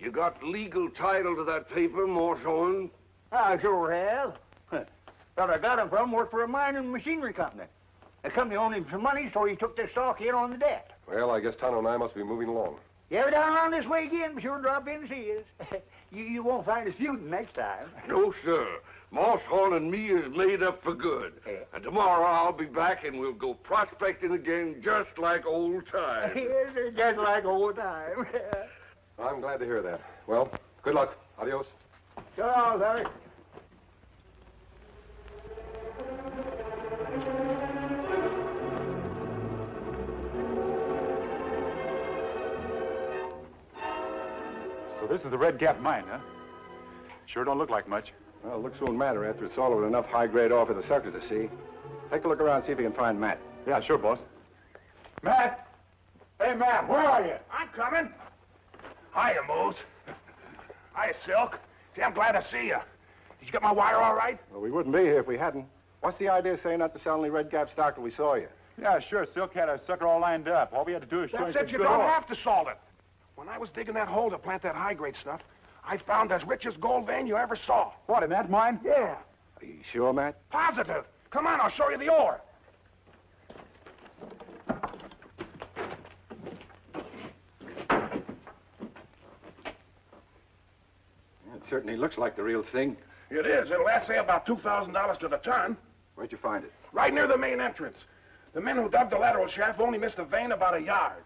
You got legal title to that paper, Moosehorn? I sure have. Thought I got him from worked for a mining machinery company. The company owed him some money, so he took this stock in on the debt. Well, I guess Tonto and I must be moving along. You ever down around this way again, be sure to drop in and see us. You won't find us feuding next time. No, sir. Moosehorn and me is made up for good. And tomorrow I'll be back and we'll go prospecting again just like old times. Yes, just like old times. I'm glad to hear that. Well, good luck. Adios. So long, Larry. So this is the Red Gap mine, huh? Sure don't look like much. Well, looks won't matter after it's all with enough high-grade ore for the suckers to see. Take a look around, see if you can find Matt. Yeah, sure, boss. Matt! Hey, Matt, where are you? I'm coming. Hiya, Moose. Hiya, Silk. Gee, I'm glad to see you. Did you get my wire all right? Well, we wouldn't be here if we hadn't. What's the idea of saying not to sell any Red Gap stock till we saw you? Yeah, sure. Silk had a sucker all lined up. All we had to do is show him That's some it. You good don't ore. have to salt it. When I was digging that hole to plant that high-grade stuff, I found as richest gold vein you ever saw. What, in that mine? Yeah. Are you sure, Matt? Positive. Come on, I'll show you the ore. It certainly looks like the real thing. It is. It'll add, say, about $2,000 to the ton. Where'd you find it? Right near the main entrance. The men who dug the lateral shaft only missed the vein about a yard.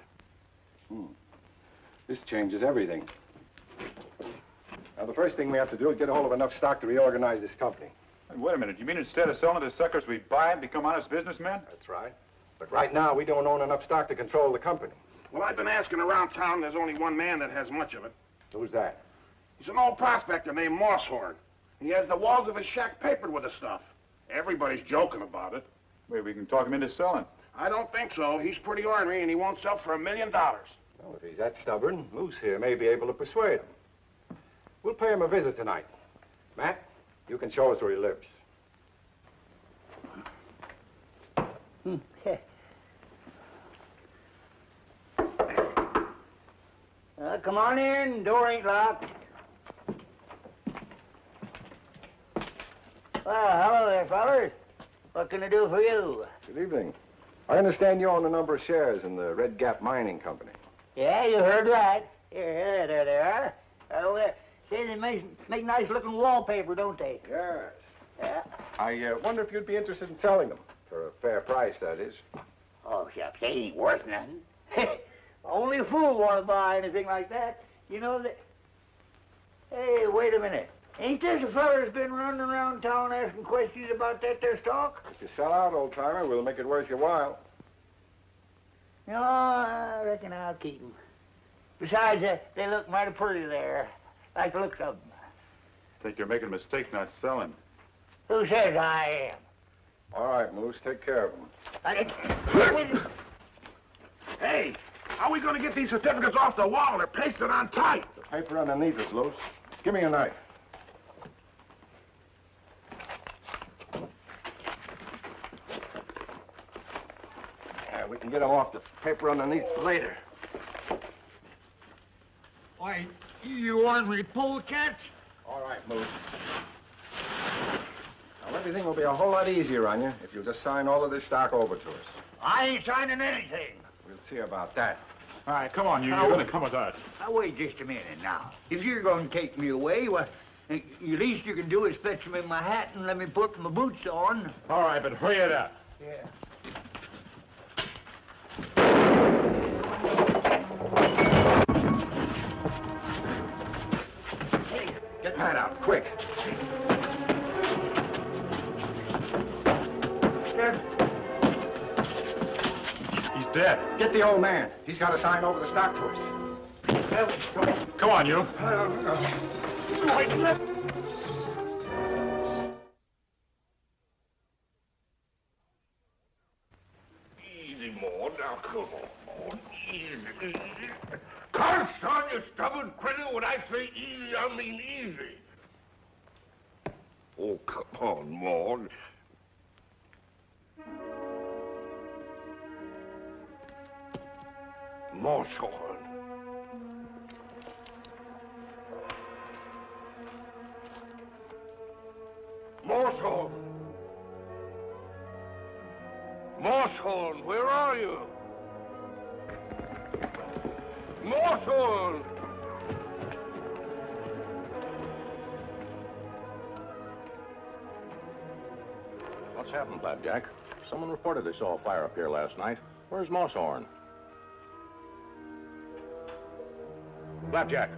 This changes everything. Now, the first thing we have to do is get a hold of enough stock to reorganize this company. Hey, wait a minute. You mean instead of selling to suckers, we buy and become honest businessmen? That's right. But right now, we don't own enough stock to control the company. Well, I've been asking around town. There's only one man that has much of it. Who's that? He's an old prospector named Mosshorn. He has the walls of his shack papered with the stuff. Everybody's joking about it. Maybe we can talk him into selling. I don't think so. He's pretty ornery, and he won't sell for $1 million. Well, if he's that stubborn, Moose here may be able to persuade him. We'll pay him a visit tonight. Matt, you can show us where he lives. Come on in. Door ain't locked. Well, hello there, fellers. What can I do for you? Good evening. I understand you own a number of shares in the Red Gap Mining Company. Yeah, you heard right. Here, there they are. Say they make nice-looking wallpaper, don't they? Yes. Yeah. I wonder if you'd be interested in selling them. For a fair price, that is. Oh, shucks, they ain't worth nothing. Only a fool want to buy anything like that. You know that... Hey, wait a minute. Ain't this a feller's been running around town asking questions about that there stock? If you sell out, old-timer, we'll make it worth your while. No, I reckon I'll keep 'em. Besides, they look mighty pretty there. Like the looks of them. I think you're making a mistake not selling. Who says I am? All right, Moose, take care of them. Hey, how are we going to get these certificates off the wall? They're pasted on tight. The paper underneath is loose. Give me a knife. Yeah, we can get them off the paper underneath later. Why, you want me to pull, cats? All right, Moose. Now, everything will be a whole lot easier on you if you'll just sign all of this stock over to us. I ain't signing anything. We'll see about that. All right, come on, you're going to come with us. Now, wait just a minute now. If you're going to take me away, well, the least you can do is fetch me my hat and let me put my boots on. All right, but hurry it up. Yeah. Hey, get Matt out, quick. He's dead. Get the old man. He's got to sign over the stock to us. Come on, you. Easy, Maud. Now, come on, easy. Curse on you stubborn critter. When I say easy, I mean easy. Oh, come on, Maud. Mosshorn. Mosshorn. Mosshorn, where are you? Mosshorn! What's happened, Flapjack? Someone reported they saw a fire up here last night. Where's Mosshorn? Flapjack,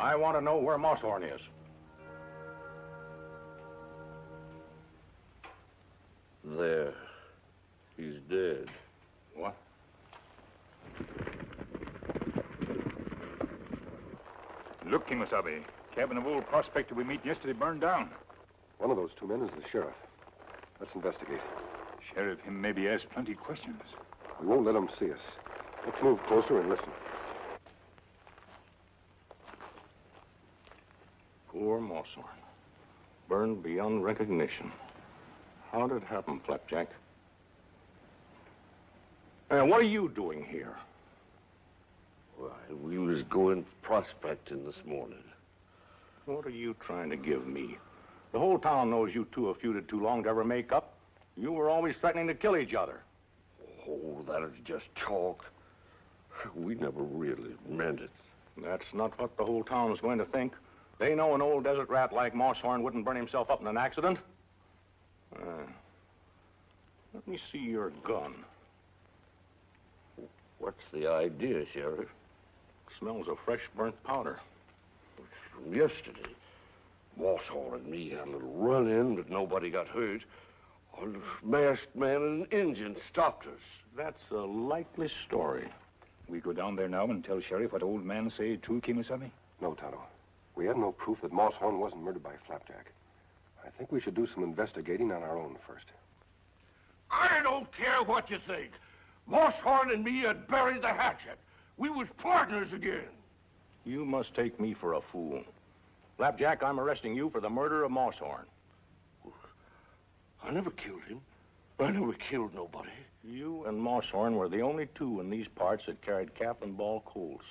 I want to know where Mosshorn is. There. He's dead. What? Look, Kimasabi. Cabin of old prospector we met yesterday burned down. One of those two men is the sheriff. Let's investigate. Sheriff, him maybe asked plenty questions. We won't let him see us. Let's move closer and listen. Poor Mosshorn. Burned beyond recognition. How did it happen, Flapjack? What are you doing here? Why, we was going prospecting this morning. What are you trying to give me? The whole town knows you two have feuded too long to ever make up. You were always threatening to kill each other. Oh, that is just talk. We never really meant it. That's not what the whole town is going to think. They know an old desert rat like Mosshorn wouldn't burn himself up in an accident. Let me see your gun. What's the idea, Sheriff? Smells of fresh burnt powder. from yesterday. Moshorn and me had a little run-in, but nobody got hurt. A masked man and an Indian stopped us. That's a likely story. We go down there now and tell Sheriff what old man say too, Kimasabi? No, Tonto. We have no proof that Moshorn wasn't murdered by Flapjack. I think we should do some investigating on our own first. I don't care what you think. Moshorn and me had buried the hatchet. We was partners again. You must take me for a fool. Flapjack, I'm arresting you for the murder of Moshorn. I never killed him. I never killed nobody. You and Moshorn were the only two in these parts that carried cap and ball Colts.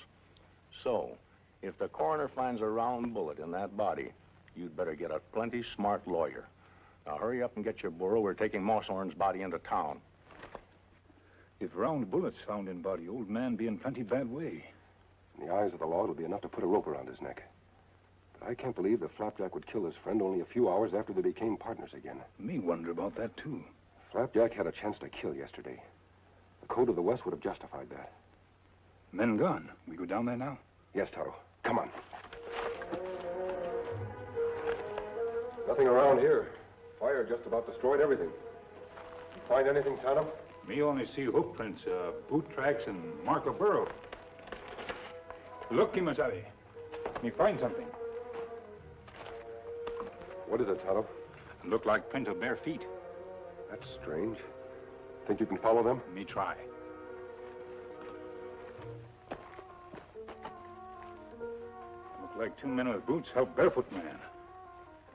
So, if the coroner finds a round bullet in that body, you'd better get a plenty smart lawyer. Now hurry up and get your burro. We're taking Moshorn's body into town. If round bullets found in body, old man be in plenty bad way. In the eyes of the law, it'll be enough to put a rope around his neck. But I can't believe that Flapjack would kill his friend only a few hours after they became partners again. Me wonder about that, too. Flapjack had a chance to kill yesterday. The code of the West would have justified that. Men gone. We go down there now? Yes, Tonto. Come on. Nothing around here. Fire just about destroyed everything. You find anything, Tonto? Me only see hoof prints, boot tracks, and mark of burrow. Look, Kimasabi. Me find something. What is it, Tonto? Look like print of bare feet. That's strange. Think you can follow them? Me try. Look like two men with boots help barefoot man.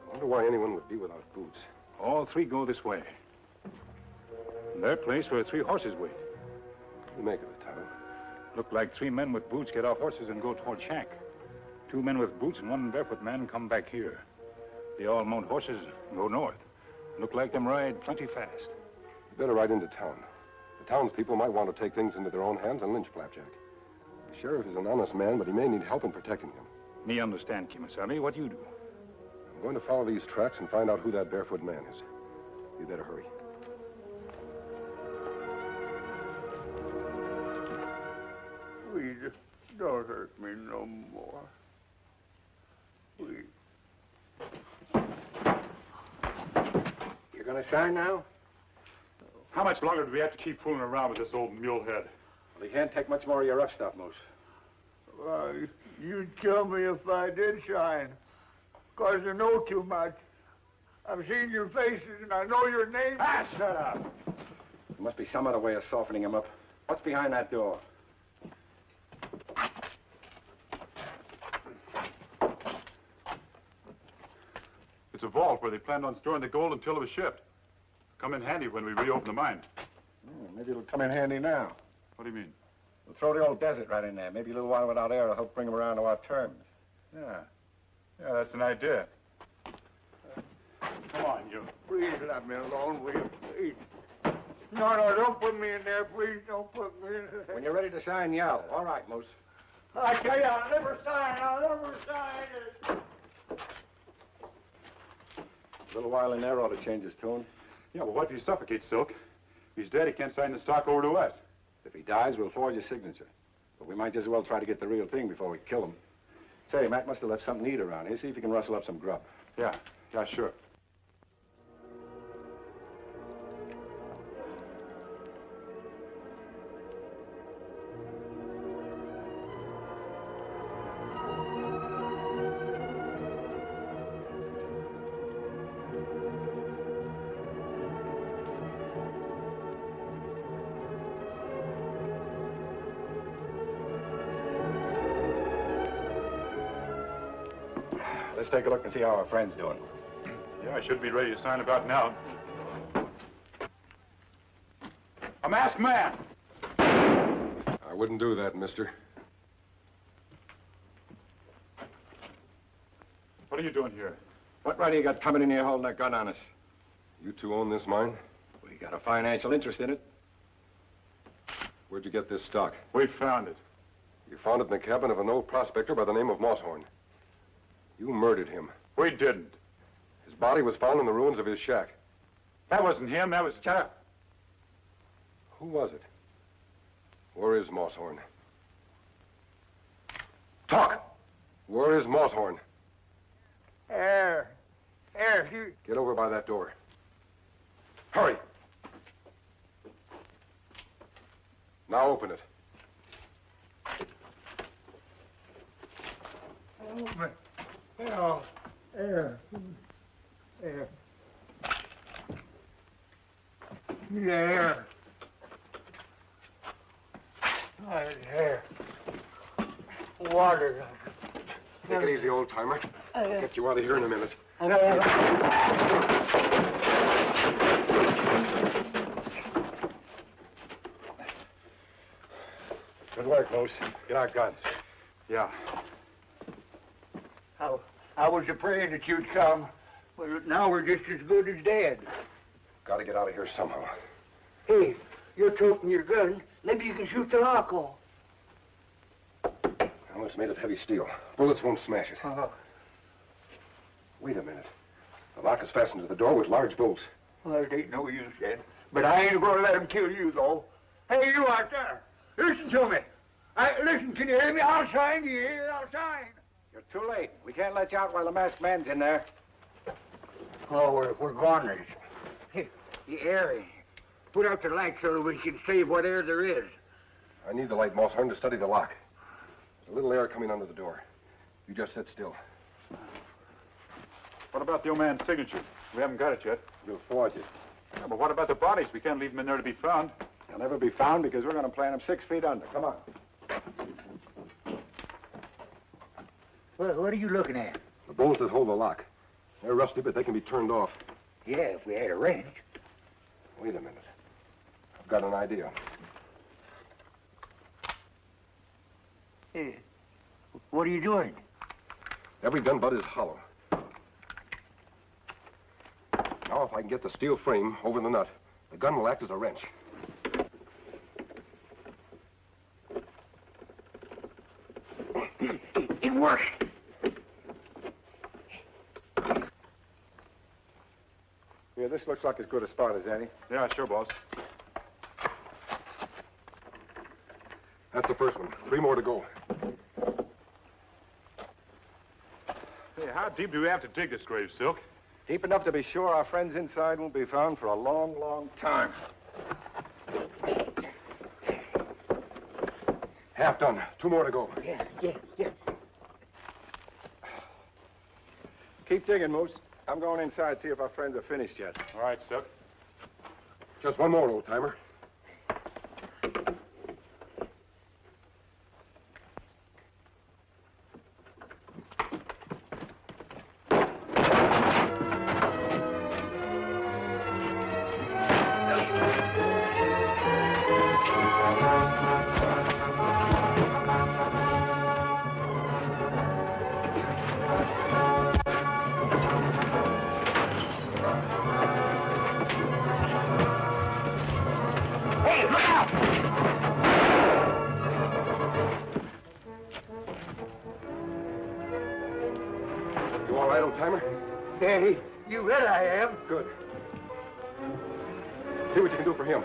I wonder why anyone would be without boots. All three go this way. Their place where three horses wait. What do you make of it, Tonto? Look like three men with boots get off horses and go toward shack. Two men with boots and one barefoot man come back here. They all mount horses and go north. Look like them ride plenty fast. You better ride into town. The townspeople might want to take things into their own hands and lynch Flapjack. The sheriff is an honest man, but he may need help in protecting him. Me understand, Kimasabi. What you do? I'm going to follow these tracks and find out who that barefoot man is. You better hurry. Please, don't hurt me no more. Please. You're going to sign now? How much longer do we have to keep fooling around with this old mulehead? Well, he can't take much more of your rough stuff, Moose. Well, you'd tell me if I did sign. 'Cause I know too much. I've seen your faces and I know your name. Ah, shut up. There must be some other way of softening him up. What's behind that door? It's a vault where they planned on storing the gold until it was shipped. Come in handy when we reopen the mine. Maybe it'll come in handy now. What do you mean? We'll throw the old desert right in there. Maybe a little while without air will help bring him around to our terms. Yeah. Yeah, that's an idea. Come on, you. Please let me alone, will you? Please. No, don't put me in there, please. Don't put me in there. When you're ready to sign, yell. All right, Moose. I tell you, I'll never sign. I'll never sign it. A little while in there ought to change his tune. Yeah, well, what if he suffocates, Silk? If he's dead, he can't sign the stock over to us. If he dies, we'll forge his signature. But we might just as well try to get the real thing before we kill him. Say, Matt must have left something to eat around here. See if you can rustle up some grub. Yeah, sure. Let's take a look and see how our friend's doing. Yeah, I should be ready to sign about now. A masked man! I wouldn't do that, mister. What are you doing here? What right do you got coming in here holding that gun on us? You two own this mine? We got a financial interest in it. Where'd you get this stock? We found it. You found it in the cabin of an old prospector by the name of Moshorn. You murdered him. We didn't. His body was found in the ruins of his shack. That wasn't him. That was... Shut up. Who was it? Where is Moshorn? Talk! Where is Moshorn? Here, you... Get over by that door. Hurry. Now open it. Open. Oh, there. There. There. Right there. Water. Take it easy, old timer. I'll get you out of here in a minute. Good work, Moose. Get our guns. Yeah. I was afraid that you'd come. Well, now we're just as good as dead. Gotta get out of here somehow. Hey, you're toting your gun. Maybe you can shoot the lock off. Well, it's made of heavy steel. Bullets won't smash it. Wait a minute. The lock is fastened to the door with large bolts. Well, it ain't no use, then. But I ain't going to let him kill you, though. Hey, you out there. Listen to me. Listen, can you hear me? I'll sign. You hear? I'll sign. You're too late. We can't let you out while the masked man's in there. Oh, we're goners. Hey, Harry, put out the light so we can save what air there is. I need the light, Mosshorn, to study the lock. There's a little air coming under the door. You just sit still. What about the old man's signature? We haven't got it yet. We'll forge it. Yeah, but what about the bodies? We can't leave them in there to be found. They'll never be found because we're going to plant them 6 feet under. Come on. Well, what are you looking at? The bolts that hold the lock. They're rusty, but they can be turned off. Yeah, if we had a wrench. Wait a minute. I've got an idea. Hey, what are you doing? Every gun butt is hollow. Now, if I can get the steel frame over the nut, the gun will act as a wrench. It works. Yeah, this looks like as good a spot as any. Yeah, sure, boss. That's the first one. 3 more to go. Hey, how deep do we have to dig this grave, Silk? Deep enough to be sure our friends inside won't be found for a long, long time. Half done. 2 more to go. Yeah. Keep digging, Moose. I'm going inside, see if our friends are finished yet. All right, Silk. Just 1 more, old timer. Timer? Hey, you bet I am. Good. See what you can do for him.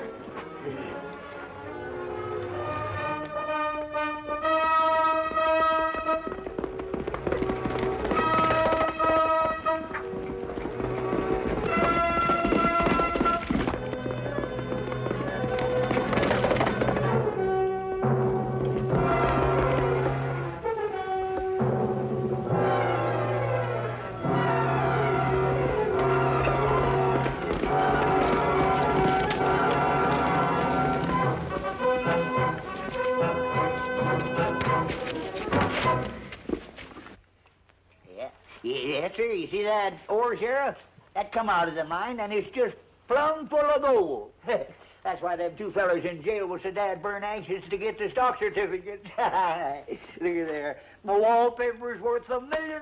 Yes, sir. You see that ore, Sheriff? That come out of the mine, and it's just plumb full of gold. That's why them 2 fellers in jail was so burn anxious to get the stock certificate. Look at there. My wallpaper's worth $1 million.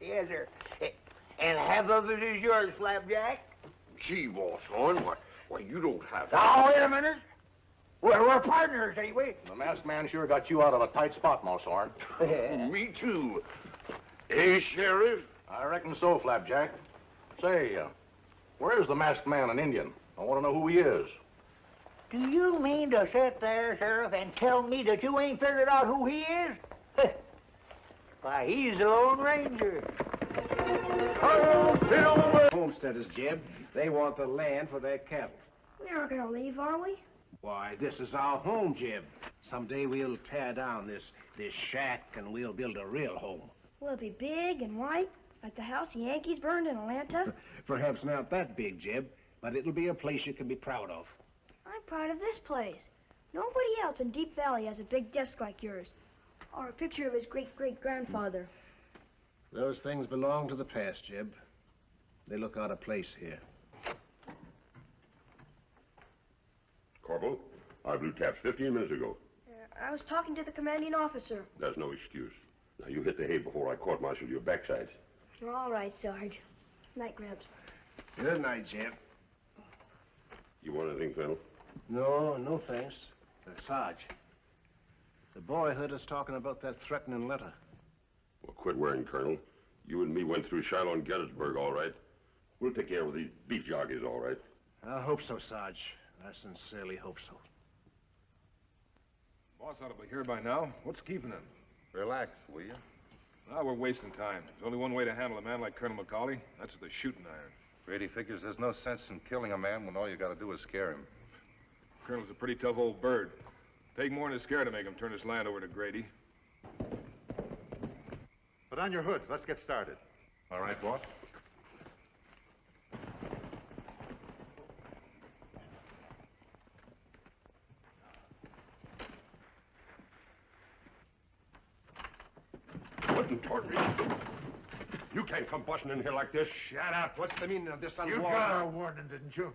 Yes, sir. And half of it is yours, Flapjack. Gee, Mosshorn, why, you don't have... Oh, wait a minute. We're partners, anyway. The masked man sure got you out of a tight spot, Mosshorn. Me too. Hey, Sheriff? I reckon so, Flapjack. Say, where's the masked man, an Indian? I want to know who he is. Do you mean to sit there, Sheriff, and tell me that you ain't figured out who he is? Why, he's the Lone Ranger. Homesteaders, Jeb. They want the land for their cattle. We aren't going to leave, are we? Why, this is our home, Jeb. Someday we'll tear down this shack and we'll build a real home. Will it be big and white, like the house the Yankees burned in Atlanta? Perhaps not that big, Jeb, but it'll be a place you can be proud of. I'm proud of this place. Nobody else in Deep Valley has a big desk like yours, or a picture of his great-great-grandfather. Those things belong to the past, Jeb. They look out of place here. Corporal, I blew taps 15 minutes ago. I was talking to the commanding officer. That's no excuse. Now, you hit the hay before I court-martial your backsides. All right, Sarge. Night, Gramps. Good night, Jeb. You want anything, Colonel? No, thanks. Sarge, the boy heard us talking about that threatening letter. Well, quit worrying, Colonel. You and me went through Shiloh and Gettysburg, all right. We'll take care of these beef jockeys, all right. I hope so, Sarge. I sincerely hope so. Boss ought to be here by now. What's keeping him? Relax, will you? Well, we're wasting time. There's only one way to handle a man like Colonel McCauley. That's with a shooting iron. Brady figures there's no sense in killing a man when all you got to do is scare him. Colonel's a pretty tough old bird. Take more than a scare to make him turn his land over to Grady. Put on your hoods. Let's get started. All right, boss? You can't come busting in here like this. Shut up. What's the meaning of this You unwarranted... got our warning, didn't you?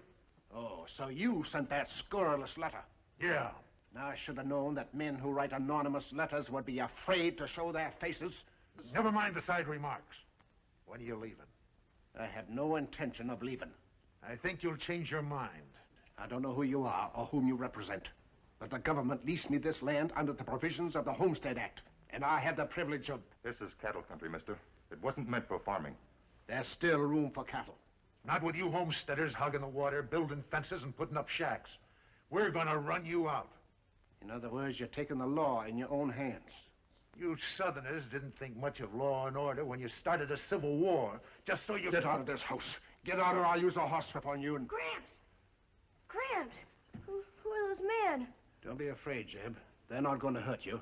Oh, so you sent that scurrilous letter? Yeah. Now, I should have known that men who write anonymous letters would be afraid to show their faces. Never mind the side remarks. When are you leaving? I have no intention of leaving. I think you'll change your mind. I don't know who you are or whom you represent, but the government leased me this land under the provisions of the Homestead Act, and I had the privilege of... This is cattle country, mister. It wasn't meant for farming. There's still room for cattle. Not with you homesteaders hogging the water, building fences, and putting up shacks. We're gonna run you out. In other words, you're taking the law in your own hands. You Southerners didn't think much of law and order when you started a civil war, just so you... Get out of this house. Get out or I'll use a horsewhip on you and... Gramps! Gramps! Who are those men? Don't be afraid, Jeb. They're not going to hurt you.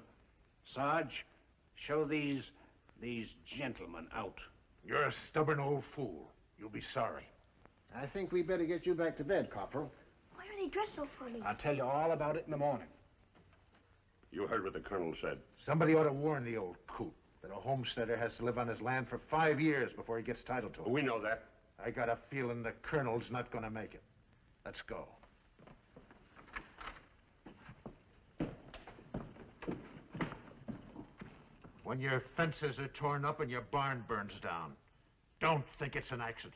Sarge, show these gentlemen out. You're a stubborn old fool. You'll be sorry. I think we better get you back to bed, Corporal. Why are they dressed so funny? I'll tell you all about it in the morning. You heard what the Colonel said. Somebody ought to warn the old coot that a homesteader has to live on his land for 5 years before he gets title to it. We know that. I got a feeling the Colonel's not going to make it. Let's go. When your fences are torn up and your barn burns down, don't think it's an accident.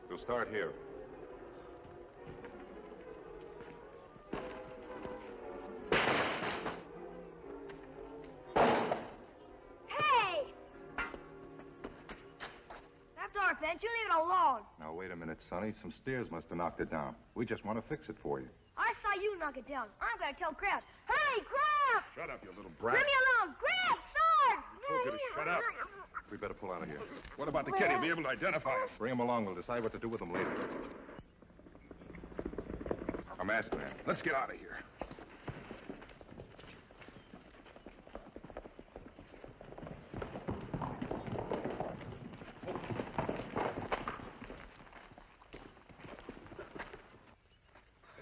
We'll start here. Fence, you leave it alone. Now, wait a minute, Sonny. Some steers must have knocked it down. We just want to fix it for you. I saw you knock it down. I'm going to tell Gramps. Hey, Gramps! Shut up, you little brat. Leave me alone. Gramps, son! I told you to shut up. We better pull out of here. What about the kid? He'll be able to identify us. Bring him along. We'll decide what to do with him later. I'm asking him. Let's get out of here.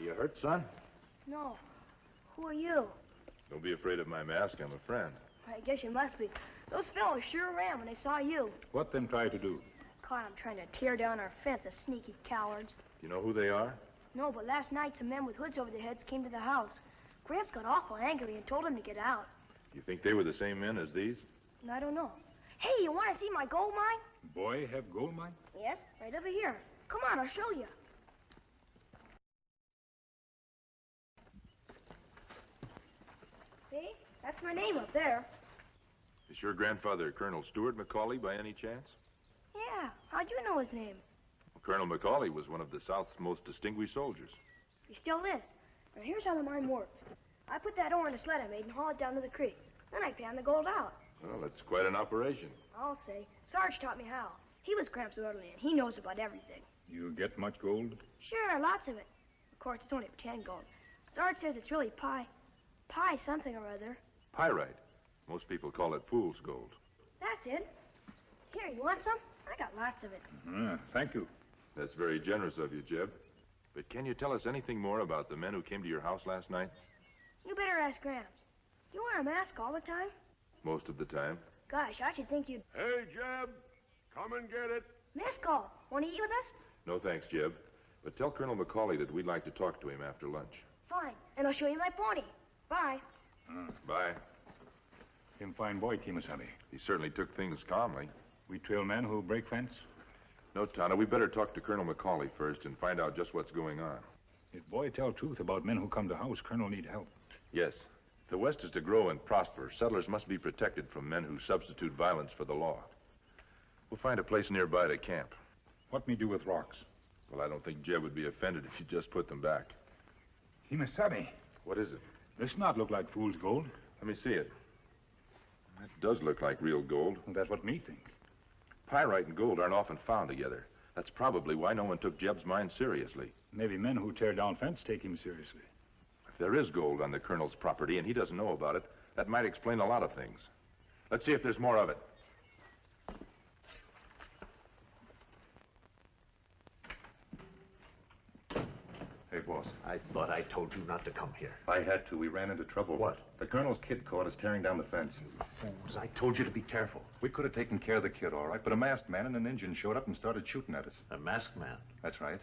You hurt, son? No. Who are you? Don't be afraid of my mask. I'm a friend. I guess you must be. Those fellows sure ran when they saw you. What them try to do? Caught them trying to tear down our fence, the sneaky cowards. You know who they are? No, but last night some men with hoods over their heads came to the house. Gramps got awful angry and told him to get out. You think they were the same men as these? I don't know. Hey, you want to see my gold mine? Boy, have gold mine? Yeah, right over here. Come on, I'll show you. See? That's my name up there. Is your grandfather Colonel Stuart McCauley by any chance? Yeah. How'd you know his name? Colonel McCauley was one of the South's most distinguished soldiers. He still is. Now, here's how the mine works. I put that ore in a sled I made and haul it down to the creek. Then I pan the gold out. Well, that's quite an operation. I'll say. Sarge taught me how. He was Cramp's orderly, and he knows about everything. You get much gold? Sure, lots of it. Of course, it's only pretend gold. Sarge says it's really pie something or other. Pyrite. Most people call it fool's gold. That's it. Here, you want some? I got lots of it. Thank you. That's very generous of you, Jeb. But can you tell us anything more about the men who came to your house last night? You better ask Gramps. You wear a mask all the time? Most of the time. Gosh, I should think you'd... Hey, Jeb, come and get it. Mescal, want to eat with us? No thanks, Jeb. But tell Colonel McCauley that we'd like to talk to him after lunch. Fine, and I'll show you my pony. Bye. Bye. Him fine boy, Kimasabi. He certainly took things calmly. We trail men who break fence? No, Tonto, we better talk to Colonel McCauley first and find out just what's going on. If boy tell truth about men who come to house, Colonel need help. Yes. If the West is to grow and prosper, settlers must be protected from men who substitute violence for the law. We'll find a place nearby to camp. What me do with rocks? Well, I don't think Jeb would be offended if you just put them back. Kimasabi. What is it? This not look like fool's gold. Let me see it. That does look like real gold. Well, that's what me think. Pyrite and gold aren't often found together. That's probably why no one took Jeb's mine seriously. Maybe men who tear down fence take him seriously. If there is gold on the Colonel's property and he doesn't know about it, that might explain a lot of things. Let's see if there's more of it. Hey, boss. I thought I told you not to come here. I had to. We ran into trouble. What? The Colonel's kid caught us tearing down the fence. Fools, I told you to be careful. We could have taken care of the kid, all right, but a masked man and an Indian showed up and started shooting at us. A masked man? That's right.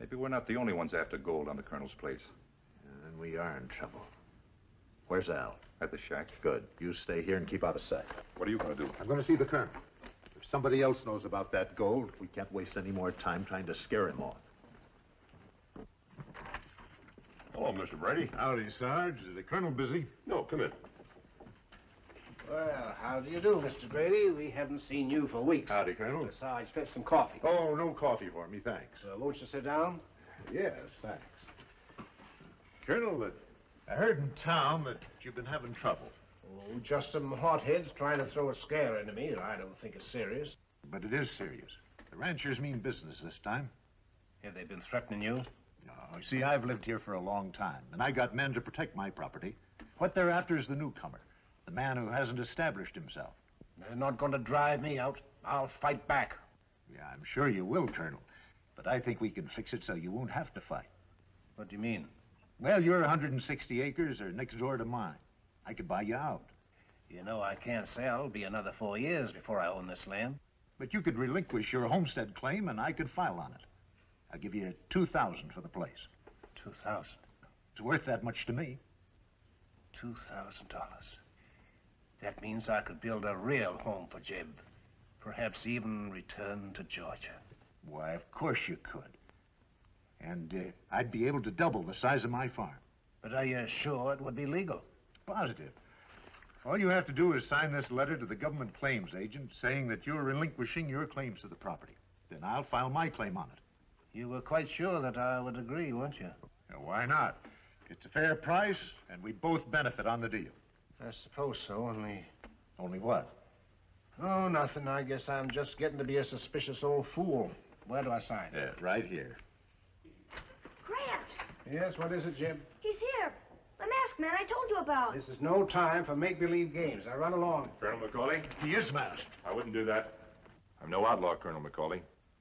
Maybe we're not the only ones after gold on the Colonel's place. Then we are in trouble. Where's Al? At the shack. Good. You stay here and keep out of sight. What are you going to do? I'm going to see the Colonel. If somebody else knows about that gold, we can't waste any more time trying to scare him off. Hello, Mr. Brady. Howdy, Sarge. Is the Colonel busy? No, come in. Well, how do you do, Mr. Brady? We haven't seen you for weeks. Howdy, Colonel. Sarge, fetch some coffee. Oh, no coffee for me, thanks. Won't you sit down? Yes, thanks. Colonel, I heard in town that you've been having trouble. Oh, just some hotheads trying to throw a scare into me. I don't think it's serious. But it is serious. The ranchers mean business this time. Have they been threatening you? No, see, I've lived here for a long time, and I got men to protect my property. What they're after is the newcomer, the man who hasn't established himself. They're not going to drive me out. I'll fight back. Yeah, I'm sure you will, Colonel. But I think we can fix it so you won't have to fight. What do you mean? Well, your 160 acres are next door to mine. I could buy you out. You know I can't say I'll be another 4 years before I own this land. But you could relinquish your homestead claim, and I could file on it. I'll give you $2,000 for the place. $2,000? It's worth that much to me. $2,000. That means I could build a real home for Jeb. Perhaps even return to Georgia. Why, of course you could. And I'd be able to double the size of my farm. But are you sure it would be legal? Positive. All you have to do is sign this letter to the government claims agent saying that you're relinquishing your claims to the property. Then I'll file my claim on it. You were quite sure that I would agree, weren't you? Now, why not? It's a fair price, and we both benefit on the deal. I suppose so, only... Only what? Oh, nothing. I guess I'm just getting to be a suspicious old fool. Where do I sign? Right here. Gramps! Yes, what is it, Jim? He's here. The masked man I told you about. This is no time for make-believe games. Now run along. Colonel McCauley? He is masked. I wouldn't do that. I'm no outlaw, Colonel McCauley.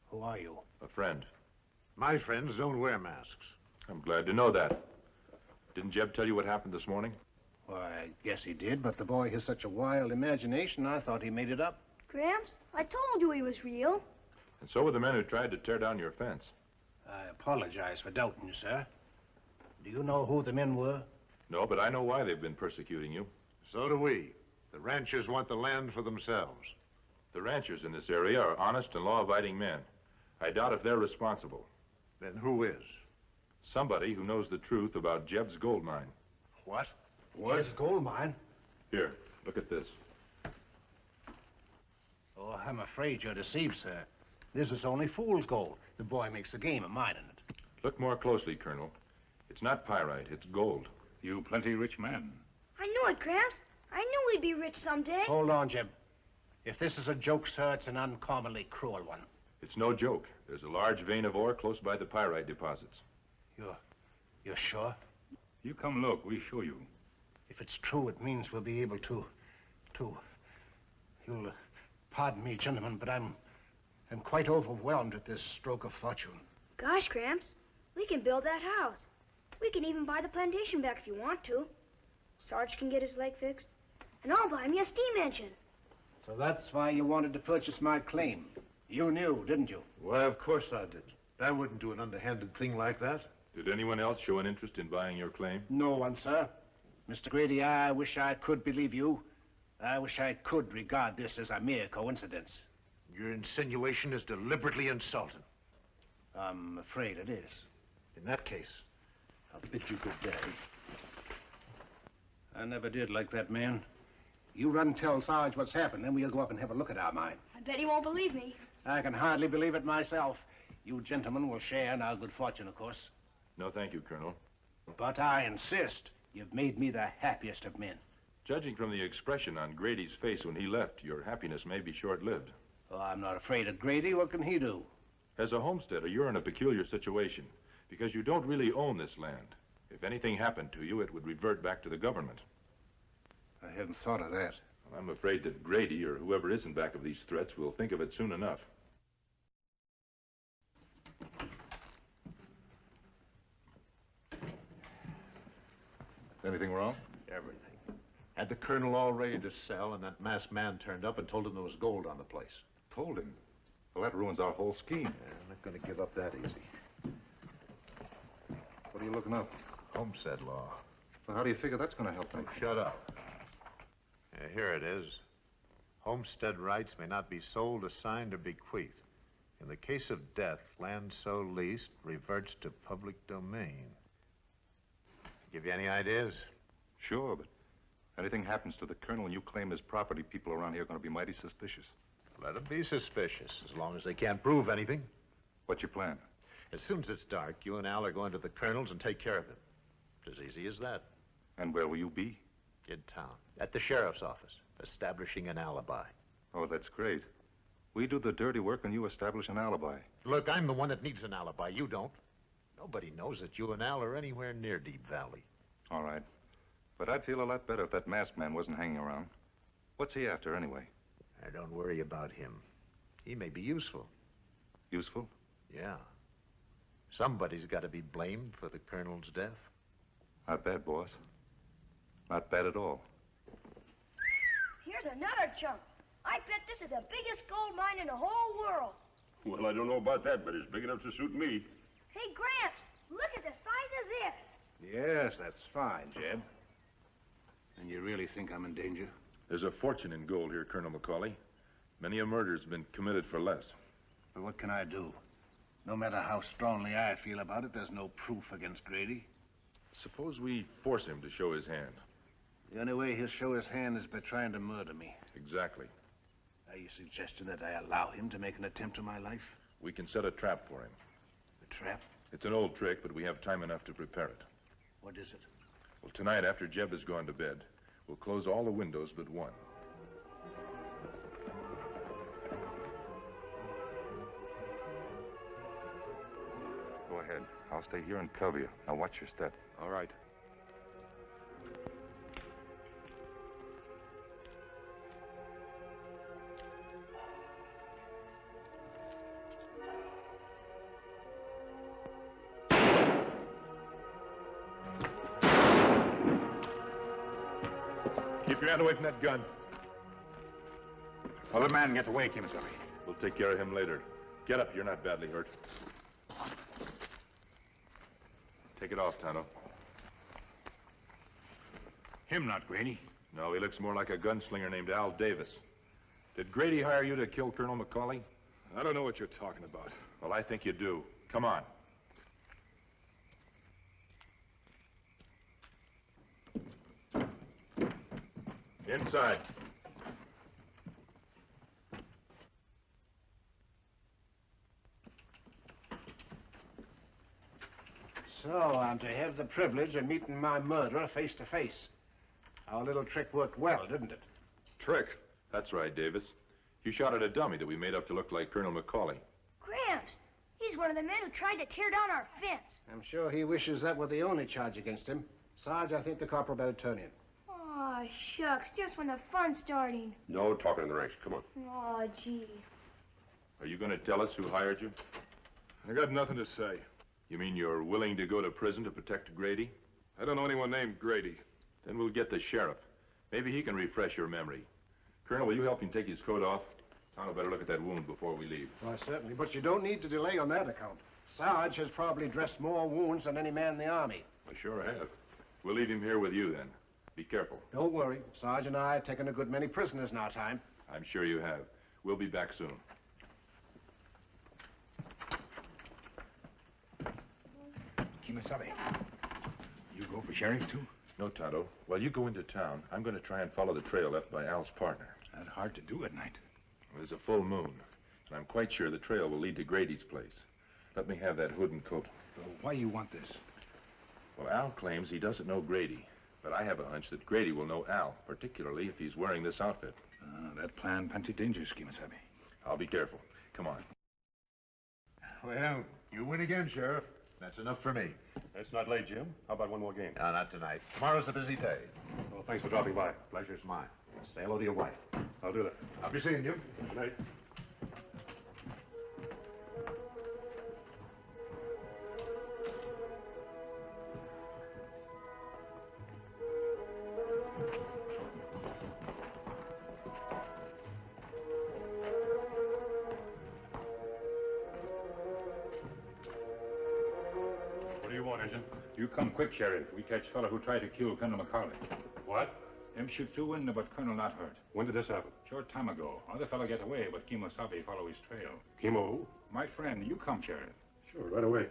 Who are you? A friend. My friends don't wear masks. I'm glad to know that. Didn't Jeb tell you what happened this morning? Well, I guess he did, but the boy has such a wild imagination, I thought he made it up. Gramps, I told you he was real. And so were the men who tried to tear down your fence. I apologize for doubting you, sir. Do you know who the men were? No, but I know why they've been persecuting you. So do we. The ranchers want the land for themselves. The ranchers in this area are honest and law-abiding men. I doubt if they're responsible. Then who is? Somebody who knows the truth about Jeb's gold mine. What? Jeb's gold mine? Here, look at this. Oh, I'm afraid you're deceived, sir. This is only fool's gold. The boy makes a game of mining it. Look more closely, Colonel. It's not pyrite, it's gold. You plenty rich man. I knew it, Gramps. I knew we'd be rich someday. Hold on, Jim. If this is a joke, sir, it's an uncommonly cruel one. It's no joke. There's a large vein of ore close by the pyrite deposits. You're sure? You come look, we show you. If it's true, it means we'll be able to... You'll pardon me, gentlemen, but I'm quite overwhelmed at this stroke of fortune. Gosh, Gramps, we can build that house. We can even buy the plantation back if you want to. Sarge can get his leg fixed, and I'll buy me a steam engine. So that's why you wanted to purchase my claim. You knew, didn't you? Why, of course I did. I wouldn't do an underhanded thing like that. Did anyone else show an interest in buying your claim? No one, sir. Mr. Grady, I wish I could believe you. I wish I could regard this as a mere coincidence. Your insinuation is deliberately insulting. I'm afraid it is. In that case, I'll bid you good day. I never did like that man. You run and tell Sarge what's happened, then we'll go up and have a look at our mine. I bet he won't believe me. I can hardly believe it myself. You gentlemen will share in our good fortune, of course. No, thank you, Colonel. But I insist. You've made me the happiest of men. Judging from the expression on Grady's face when he left, your happiness may be short-lived. Oh, I'm not afraid of Grady. What can he do? As a homesteader, you're in a peculiar situation because you don't really own this land. If anything happened to you, it would revert back to the government. I hadn't thought of that. Well, I'm afraid that Grady, or whoever is in back of these threats, will think of it soon enough. Anything wrong? Everything. Had the colonel all ready to sell, and that masked man turned up and told him there was gold on the place. Told him? Well, that ruins our whole scheme. Yeah, I'm not going to give up that easy. What are you looking up? Homestead law. Well, how do you figure that's going to help me? Shut up. Yeah, here it is. Homestead rights may not be sold, assigned, or bequeathed. In the case of death, land so leased reverts to public domain. Give you any ideas? Sure, but anything happens to the colonel and you claim his property, people around here are going to be mighty suspicious. Let them be suspicious, as long as they can't prove anything. What's your plan? As soon as it's dark, you and Al are going to the colonel's and take care of him. It's as easy as that. And where will you be? In town, at the sheriff's office, establishing an alibi. Oh, that's great. We do the dirty work and you establish an alibi. Look, I'm the one that needs an alibi. You don't. Nobody knows that you and Al are anywhere near Deep Valley. All right. But I'd feel a lot better if that masked man wasn't hanging around. What's he after, anyway? Don't worry about him. He may be useful. Useful? Yeah. Somebody's got to be blamed for the colonel's death. Not bad, boss. Not bad at all. Here's another chunk. I bet this is the biggest gold mine in the whole world. Well, I don't know about that, but it's big enough to suit me. Hey, Gramps, look at the size of this. Yes, that's fine, Jeb. And you really think I'm in danger? There's a fortune in gold here, Colonel McCauley. Many a murder's been committed for less. But what can I do? No matter how strongly I feel about it, there's no proof against Grady. Suppose we force him to show his hand. The only way he'll show his hand is by trying to murder me. Exactly. Are you suggesting that I allow him to make an attempt on my life? We can set a trap for him. A trap? It's an old trick, but we have time enough to prepare it. What is it? Well, tonight, after Jeb has gone to bed, we'll close all the windows but one. Go ahead. I'll stay here and cover you. Now watch your step. All right. Keep your hand away from that gun. Well, the man get away, Kimasabi. We'll take care of him later. Get up. You're not badly hurt. Take it off, Tonto. Him not Grady. No, he looks more like a gunslinger named Al Davis. Did Grady hire you to kill Colonel McCauley? I don't know what you're talking about. Well, I think you do. Come on. Inside. So I'm to have the privilege of meeting my murderer face to face. Our little trick worked well, didn't it? Trick? That's right, Davis. You shot at a dummy that we made up to look like Colonel McCauley. Gramps, he's one of the men who tried to tear down our fence. I'm sure he wishes that were the only charge against him. Sarge, I think the corporal better turn in. Aw, shucks, just when the fun's starting. No talking in the ranks. Come on. Aw, gee. Are you going to tell us who hired you? I got nothing to say. You mean you're willing to go to prison to protect Grady? I don't know anyone named Grady. Then we'll get the sheriff. Maybe he can refresh your memory. Colonel, will you help him take his coat off? Tonto better look at that wound before we leave. Why, certainly, but you don't need to delay on that account. Sarge has probably dressed more wounds than any man in the army. I sure have. We'll leave him here with you, then. Be careful. Don't worry. Sarge and I have taken a good many prisoners in our time. I'm sure you have. We'll be back soon. Kimasabi, you go for sheriff, too? No, Tonto. While you go into town, I'm going to try and follow the trail left by Al's partner. It's not hard to do at night. There's a full moon, and I'm quite sure the trail will lead to Grady's place. Let me have that hood and coat. So why you want this? Well, Al claims he doesn't know Grady, but I have a hunch that Grady will know Al, particularly if he's wearing this outfit. That plan plenty dangerous, Kimasabi. I'll be careful. Come on. Well, you win again, Sheriff. That's enough for me. It's not late, Jim. How about one more game? No, not tonight. Tomorrow's a busy day. Well, thanks for dropping by. Pleasure's mine. Say hello to your wife. I'll do that. I'll be seeing you. Good night. You come quick, Sheriff. We catch fellow who tried to kill Colonel McCauley. What? Them shoot through window, but Colonel not hurt. When did this happen? Short time ago. Other fellow get away, but Kimosabe follow his trail. Kimo? My friend, you come, Sheriff. Sure, right away.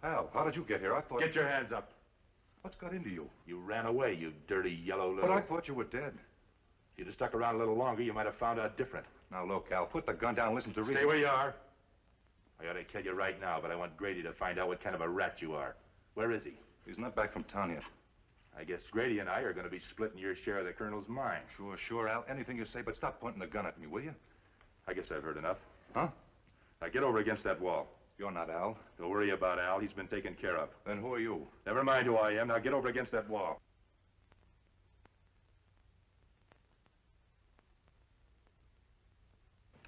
Al, how did you get here? I thought... Get your hands up. What's got into you? You ran away, you dirty yellow little... But I thought you were dead. If you'd have stuck around a little longer, you might have found out different. Now, look, Al, put the gun down and listen to reason. Stay where you are. I ought to kill you right now, but I want Grady to find out what kind of a rat you are. Where is he? He's not back from town yet. I guess Grady and I are going to be splitting your share of the Colonel's mine. Sure, Al. Anything you say, but stop pointing the gun at me, will you? I guess I've heard enough. Huh? Now get over against that wall. You're not Al. Don't worry about Al. He's been taken care of. Then who are you? Never mind who I am. Now get over against that wall.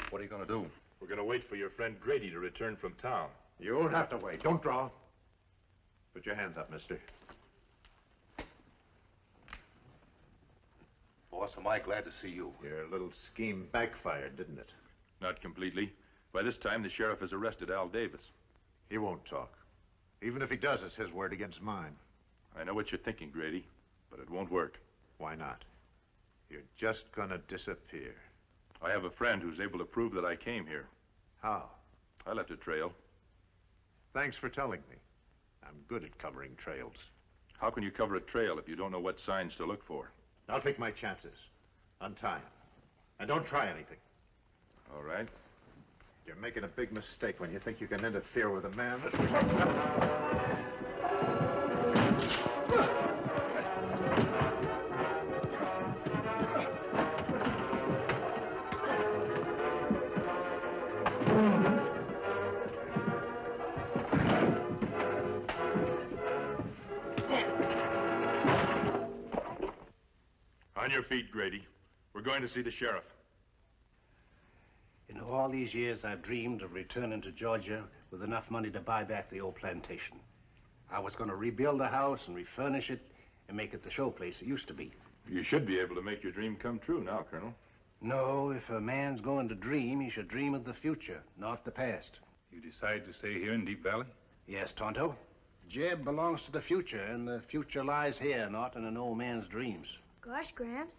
What are you going to do? We're going to wait for your friend Grady to return from town. You won't have to wait. Don't draw. Put your hands up, mister. Boss, am I glad to see you. Your little scheme backfired, didn't it? Not completely. By this time, the sheriff has arrested Al Davis. He won't talk. Even if he does, it's his word against mine. I know what you're thinking, Grady, but it won't work. Why not? You're just gonna disappear. I have a friend who's able to prove that I came here. How? I left a trail. Thanks for telling me. I'm good at covering trails. How can you cover a trail if you don't know what signs to look for? I'll take my chances. Untie him. And don't try anything. All right. You're making a big mistake when you think you can interfere with a man that... On your feet, Grady. We're going to see the sheriff. In all these years, I've dreamed of returning to Georgia with enough money to buy back the old plantation. I was going to rebuild the house and refurnish it and make it the show place it used to be. You should be able to make your dream come true now, Colonel. No, if a man's going to dream, he should dream of the future, not the past. You decide to stay here in Deep Valley? Yes, Tonto. Jeb belongs to the future, and the future lies here, not in an old man's dreams. Gosh, Gramps,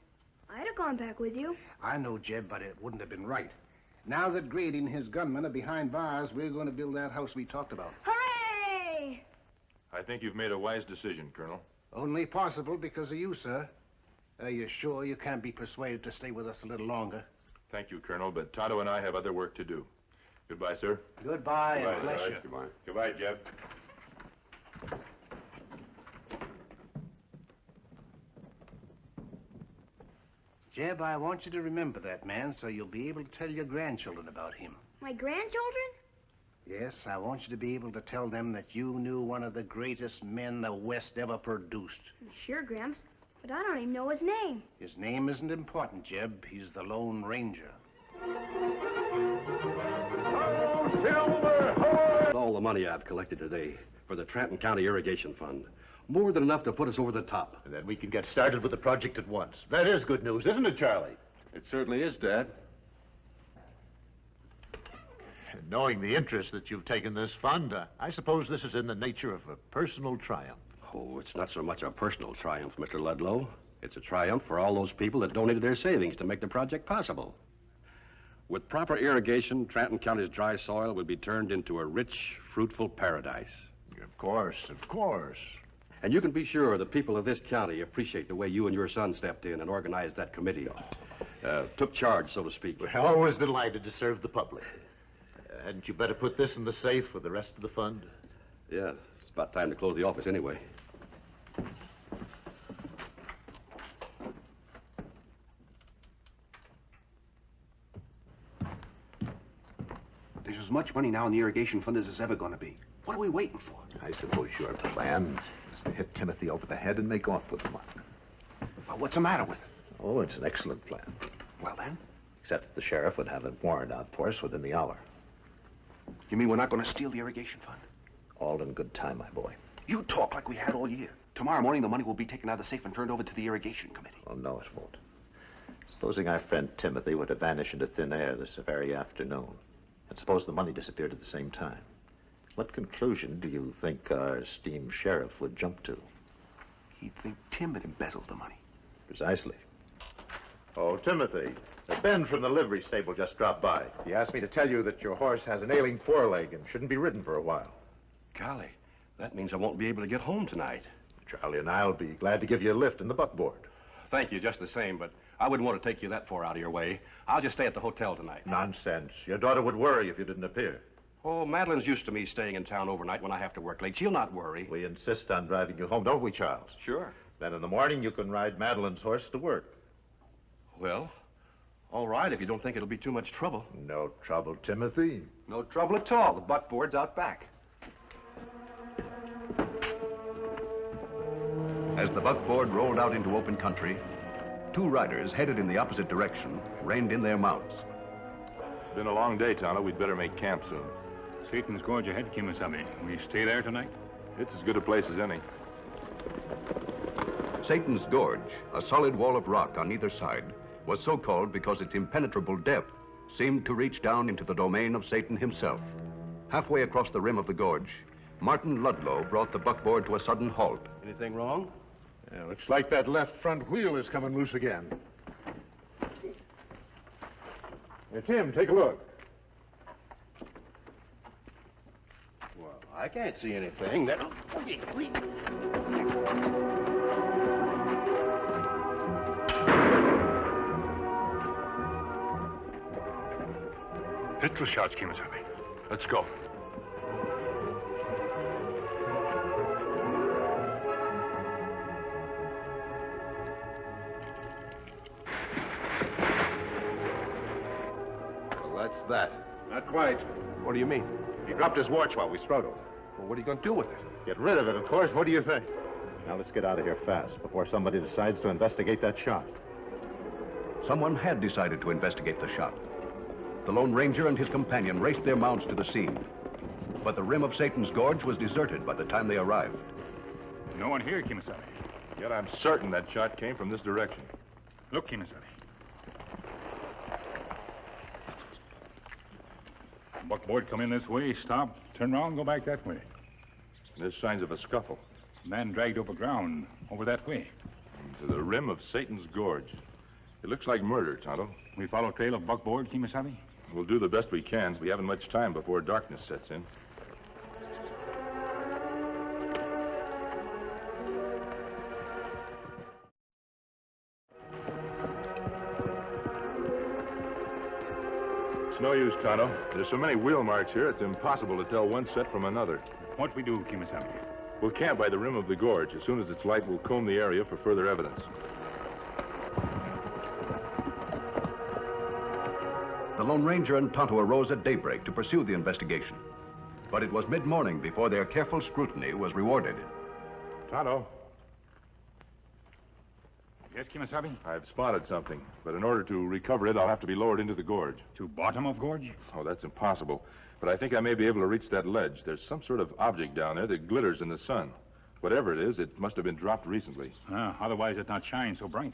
I'd have gone back with you. I know, Jeb, but it wouldn't have been right. Now that Grady and his gunmen are behind bars, we're going to build that house we talked about. Hooray! I think you've made a wise decision, Colonel. Only possible because of you, sir. Are you sure you can't be persuaded to stay with us a little longer? Thank you, Colonel, but Tonto and I have other work to do. Goodbye, sir. Goodbye, and bless Sarge. you. Goodbye. Goodbye, Jeb. Jeb, I want you to remember that man so you'll be able to tell your grandchildren about him. My grandchildren? Yes, I want you to be able to tell them that you knew one of the greatest men the West ever produced. Sure, Gramps, but I don't even know his name. His name isn't important, Jeb. He's the Lone Ranger. All the money I've collected today for the Trenton County Irrigation Fund. More than enough to put us over the top. And then we can get started with the project at once. That is good news, isn't it, Charlie? It certainly is, Dad. And knowing the interest that you've taken this fund, I suppose this is in the nature of a personal triumph. Oh, it's not so much a personal triumph, Mr. Ludlow. It's a triumph for all those people that donated their savings to make the project possible. With proper irrigation, Trenton County's dry soil will be turned into a rich, fruitful paradise. Of course, of course. And you can be sure the people of this county appreciate the way you and your son stepped in and organized that committee. Took charge, so to speak. We're always delighted to serve the public. Hadn't you better put this in the safe with the rest of the fund? Yeah, it's about time to close the office anyway. There's as much money now in the irrigation fund as there's ever going to be. What are we waiting for? I suppose your plan is to hit Timothy over the head and make off with the money. Well, what's the matter with it? Oh, it's an excellent plan. Well, then? Except that the sheriff would have a warrant out for us within the hour. You mean we're not going to steal the irrigation fund? All in good time, my boy. You talk like we had all year. Tomorrow morning, the money will be taken out of the safe and turned over to the irrigation committee. Oh, no, it won't. Supposing our friend Timothy were to vanish into thin air this very afternoon, and suppose the money disappeared at the same time, what conclusion do you think our esteemed sheriff would jump to? He'd think Tim had embezzled the money. Precisely. Oh, Timothy, Ben from the livery stable just dropped by. He asked me to tell you that your horse has an ailing foreleg and shouldn't be ridden for a while. Golly, that means I won't be able to get home tonight. Charlie and I'll be glad to give you a lift in the buckboard. Thank you, just the same, but I wouldn't want to take you that far out of your way. I'll just stay at the hotel tonight. Nonsense. Your daughter would worry if you didn't appear. Oh, Madeline's used to me staying in town overnight when I have to work late. She'll not worry. We insist on driving you home, don't we, Charles? Sure. Then in the morning you can ride Madeline's horse to work. Well, all right, if you don't think it'll be too much trouble. No trouble, Timothy. No trouble at all. The buckboard's out back. As the buckboard rolled out into open country, two riders headed in the opposite direction reined in their mounts. It's been a long day, Tonto. We'd better make camp soon. Satan's Gorge ahead, Kimasabi. We stay there tonight? It's as good a place as any. Satan's Gorge, a solid wall of rock on either side, was so called because its impenetrable depth seemed to reach down into the domain of Satan himself. Halfway across the rim of the gorge, Martin Ludlow brought the buckboard to a sudden halt. Anything wrong? Yeah, looks like that left front wheel is coming loose again. Hey, Tim, take a look. Well, I can't see anything. Pistol shots, Kimasabi. Let's go. That. Not quite. What do you mean? He dropped his watch while we struggled. Well, what are you going to do with it? Get rid of it, of course. What do you think? Now let's get out of here fast before somebody decides to investigate that shot. Someone had decided to investigate the shot. The Lone Ranger and his companion raced their mounts to the scene. But the rim of Satan's Gorge was deserted by the time they arrived. No one here, Kimasabi. Yet I'm certain that shot came from this direction. Look, Kimasabi. Buckboard come in this way, stop, turn around, go back that way. There's signs of a scuffle. Man dragged over ground, over that way. To the rim of Satan's Gorge. It looks like murder, Tonto. We follow trail of buckboard, Kimasabi? We'll do the best we can. We haven't much time before darkness sets in. It's no use, Tonto. There's so many wheel marks here, it's impossible to tell one set from another. What we do, Kimasabi? We'll camp by the rim of the gorge. As soon as it's light, we'll comb the area for further evidence. The Lone Ranger and Tonto arose at daybreak to pursue the investigation. But it was mid-morning before their careful scrutiny was rewarded. Tonto. Yes, Kimasabi? I've spotted something, but in order to recover it, I'll have to be lowered into the gorge. To bottom of gorge? Oh, that's impossible. But I think I may be able to reach that ledge. There's some sort of object down there that glitters in the sun. Whatever it is, it must have been dropped recently. Otherwise it not shine so bright.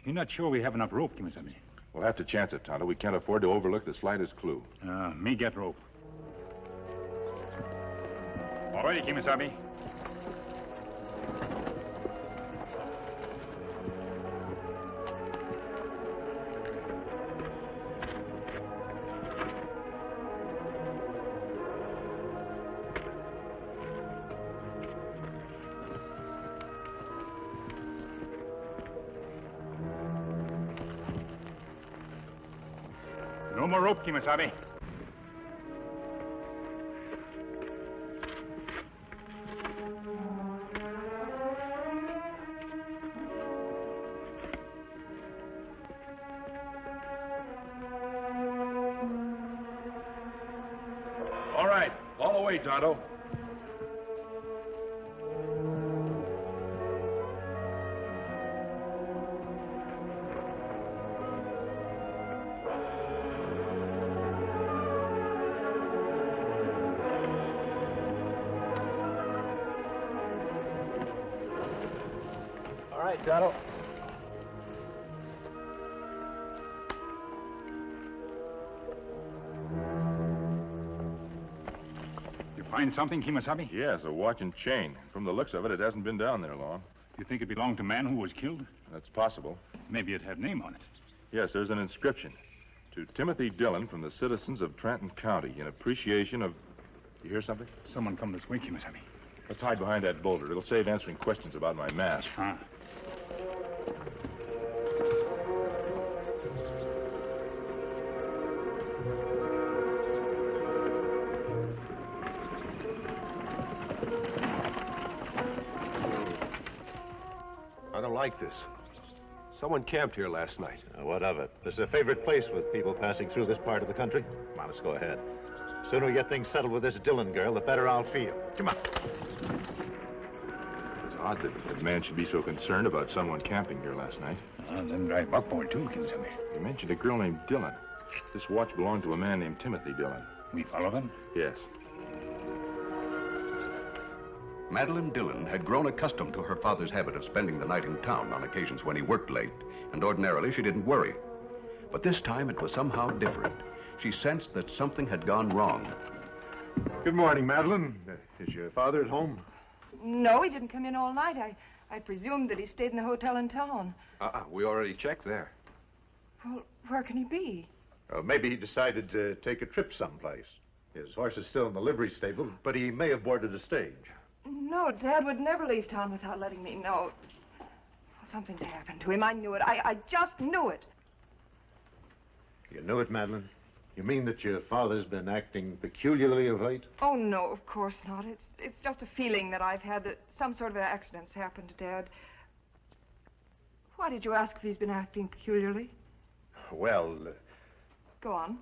You're not sure we have enough rope, Kimasabi? We'll have to chance it, Tonto. We can't afford to overlook the slightest clue. Me get rope. All righty, Kimasabi. No more rope, Kimasabi. All right. All the way, Tonto. All right, Tonto. You find something, Kimasabi? Yes, a watch and chain. From the looks of it, it hasn't been down there long. You think it belonged to a man who was killed? That's possible. Maybe it had name on it. Yes, there's an inscription. To Timothy Dillon from the citizens of Trenton County in appreciation of... You hear something? Someone come this way, Kimasabi. Let's hide behind that boulder. It'll save answering questions about my mask. I don't like this. Someone camped here last night. What of it? This is a favorite place with people passing through this part of the country. Come on, let's go ahead. The sooner we get things settled with this Dillon girl, the better I'll feel. Come on. It's odd that man should be so concerned about someone camping here last night. Them drive buckboard, too, Kimasabi. You mentioned a girl named Dillon. This watch belonged to a man named Timothy Dillon. We follow them? Yes. Madeline Dillon had grown accustomed to her father's habit of spending the night in town on occasions when he worked late, and ordinarily she didn't worry. But this time it was somehow different. She sensed that something had gone wrong. Good morning, Madeline. Is your father at home? No, he didn't come in all night. I presumed that he stayed in the hotel in town. We already checked there. Well, where can he be? Maybe he decided to take a trip someplace. His horse is still in the livery stable, but he may have boarded a stage. No, Dad would never leave town without letting me know. Something's happened to him. I knew it. I just knew it. You knew it, Madeline? You mean that your father's been acting peculiarly of late? Oh, no, of course not. It's just a feeling that I've had that some sort of an accident's happened to Dad. Why did you ask if he's been acting peculiarly? Well, Go on.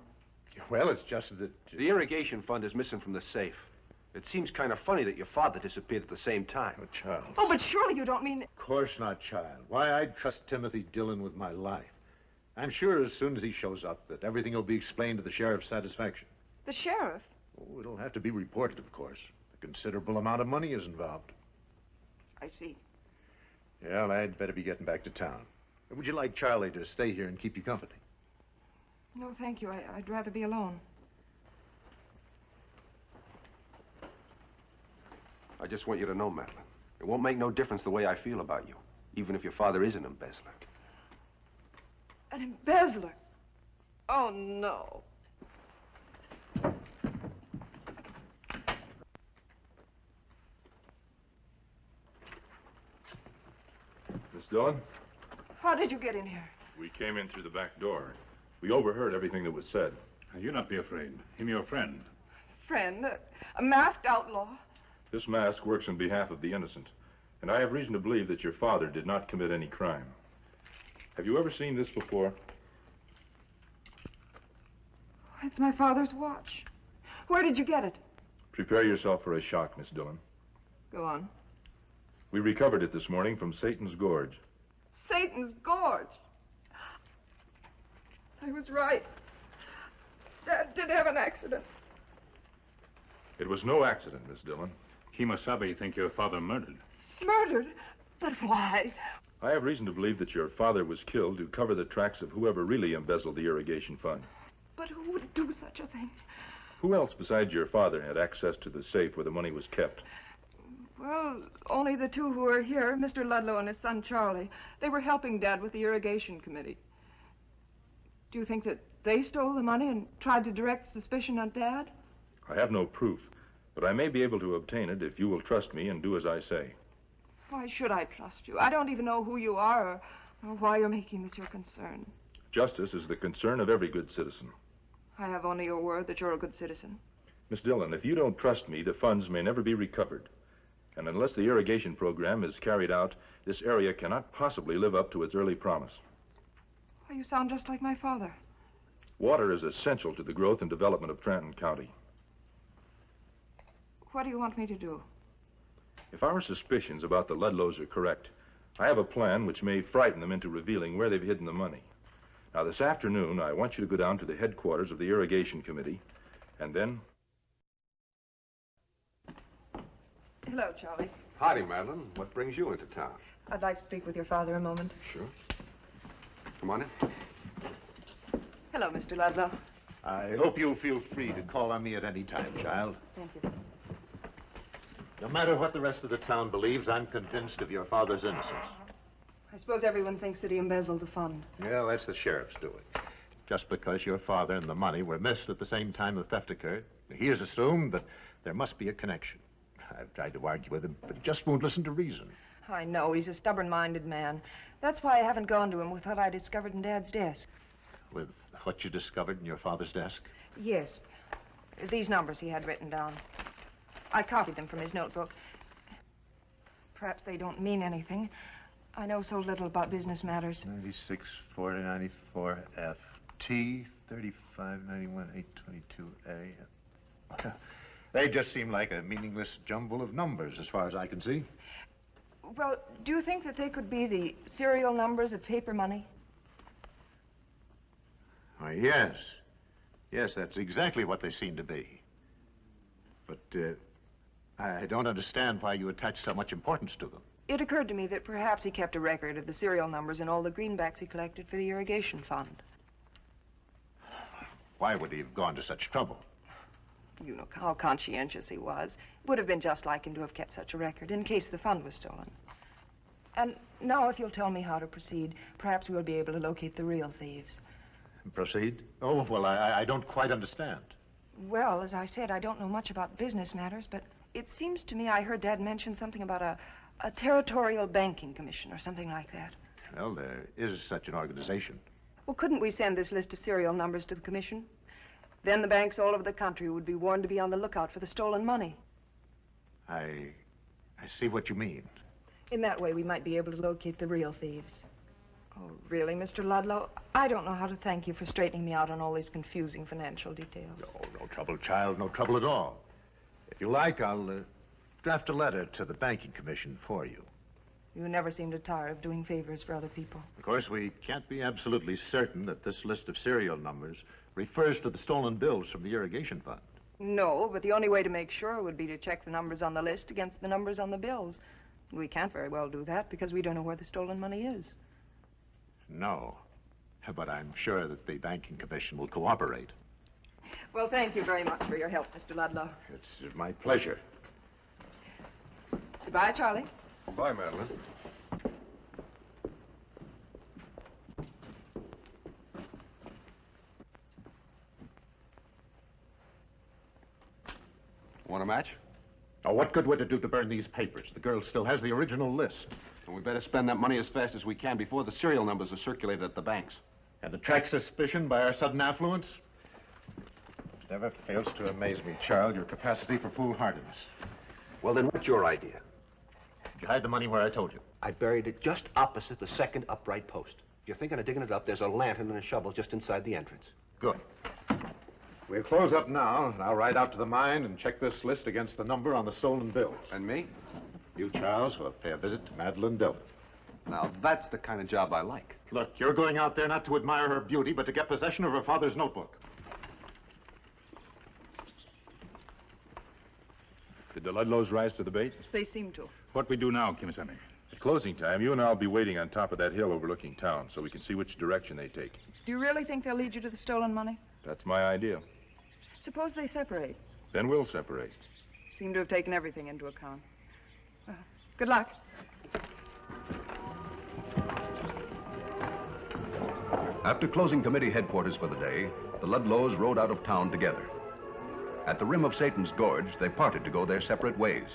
well, it's just that... The irrigation fund is missing from the safe. It seems kind of funny that your father disappeared at the same time. Oh, Charles. Oh, but surely you don't mean... Of course not, child. Why, I'd trust Timothy Dillon with my life. I'm sure as soon as he shows up that everything will be explained to the sheriff's satisfaction. The sheriff? Oh, it'll have to be reported, of course. A considerable amount of money is involved. I see. Well, I'd better be getting back to town. Would you like Charlie to stay here and keep you company? No, thank you. I'd rather be alone. I just want you to know, Madeline, it won't make no difference the way I feel about you, even if your father is an embezzler. An embezzler? Oh, no. Miss Dillon, How did you get in here? we came in through the back door. We overheard everything that was said. Now, you not be afraid. Him your friend. Friend? A masked outlaw? This mask works on behalf of the innocent, and I have reason to believe that your father did not commit any crime. Have you ever seen this before? It's my father's watch. Where did you get it? Prepare yourself for a shock, Miss Dillon. Go on. We recovered it this morning from Satan's Gorge. Satan's Gorge. I was right. Dad did have an accident. It was no accident, Miss Dillon. Kimasabi think your father murdered. Murdered? But why? I have reason to believe that your father was killed to cover the tracks of whoever really embezzled the irrigation fund. But who would do such a thing? Who else besides your father had access to the safe where the money was kept? Well, only the two who are here, Mr. Ludlow and his son Charlie. They were helping Dad with the irrigation committee. Do you think that they stole the money and tried to direct suspicion on Dad? I have no proof, but I may be able to obtain it if you will trust me and do as I say. Why should I trust you? I don't even know who you are or why you're making this your concern. Justice is the concern of every good citizen. I have only your word that you're a good citizen. Miss Dillon, if you don't trust me, the funds may never be recovered. And unless the irrigation program is carried out, this area cannot possibly live up to its early promise. Why, you sound just like my father. Water is essential to the growth and development of Trenton County. What do you want me to do? If our suspicions about the Ludlows are correct, I have a plan which may frighten them into revealing where they've hidden the money. Now, this afternoon, I want you to go down to the headquarters of the Irrigation Committee, and then... Hello, Charlie. Howdy, Madeline. What brings you into town? I'd like to speak with your father a moment. Sure. Come on in. Hello, Mr. Ludlow. I hope you'll feel free to call on me at any time, child. Thank you. No matter what the rest of the town believes, I'm convinced of your father's innocence. I suppose everyone thinks that he embezzled the fund. Well, that's the sheriff's doing. Just because your father and the money were missed at the same time the theft occurred, he has assumed that there must be a connection. I've tried to argue with him, but he just won't listen to reason. I know. He's a stubborn-minded man. That's why I haven't gone to him with what I discovered in Dad's desk. With what you discovered in your father's desk? Yes. These numbers he had written down. I copied them from his notebook. Perhaps they don't mean anything. I know so little about business matters. 96, 40, 94, F, T, 35, 91, 822A. They just seem like a meaningless jumble of numbers, as far as I can see. Well, do you think that they could be the serial numbers of paper money? Why, yes. Yes, that's exactly what they seem to be. But, I don't understand why you attach so much importance to them. It occurred to me that perhaps he kept a record of the serial numbers and all the greenbacks he collected for the irrigation fund. Why would he have gone to such trouble? You know how conscientious he was. Would have been just like him to have kept such a record in case the fund was stolen. And now, if you'll tell me how to proceed, perhaps we'll be able to locate the real thieves. Proceed? Oh, well, I don't quite understand. Well, as I said, I don't know much about business matters, but it seems to me I heard Dad mention something about a territorial banking commission or something like that. Well, there is such an organization. Well, couldn't we send this list of serial numbers to the commission? Then the banks all over the country would be warned to be on the lookout for the stolen money. I see what you mean. In that way, we might be able to locate the real thieves. Oh, really, Mr. Ludlow? I don't know how to thank you for straightening me out on all these confusing financial details. Oh, no trouble, child. No trouble at all. If you like, I'll draft a letter to the banking commission for you. You never seem to tire of doing favors for other people. Of course, we can't be absolutely certain that this list of serial numbers refers to the stolen bills from the irrigation fund. No, but the only way to make sure would be to check the numbers on the list against the numbers on the bills. We can't very well do that because we don't know where the stolen money is. No. But I'm sure that the Banking Commission will cooperate. Well, thank you very much for your help, Mr. Ludlow. It's my pleasure. Goodbye, Charlie. Bye, Madeline. Want a match? Now, what good would it do to burn these papers? The girl still has the original list. And we better spend that money as fast as we can before the serial numbers are circulated at the banks. And attract suspicion by our sudden affluence? It never fails to amaze me, child, your capacity for foolhardiness. Well, then what's your idea? Did you hide the money where I told you? I buried it just opposite the second upright post. If you're thinking of digging it up, there's a lantern and a shovel just inside the entrance. Good. We'll close up now, and I'll ride out to the mine and check this list against the number on the stolen bills. And me? You, Charles, will pay a visit to Madeline Dillon. Now, that's the kind of job I like. Look, you're going out there not to admire her beauty, but to get possession of her father's notebook. Did the Ludlows rise to the bait? They seem to. What we do now, Kimisani? At closing time, you and I'll be waiting on top of that hill overlooking town so we can see which direction they take. Do you really think they'll lead you to the stolen money? That's my idea. Suppose they separate. Then we'll separate. Seem to have taken everything into account. Good luck. After closing committee headquarters for the day, the Ludlows rode out of town together. At the rim of Satan's Gorge, they parted to go their separate ways.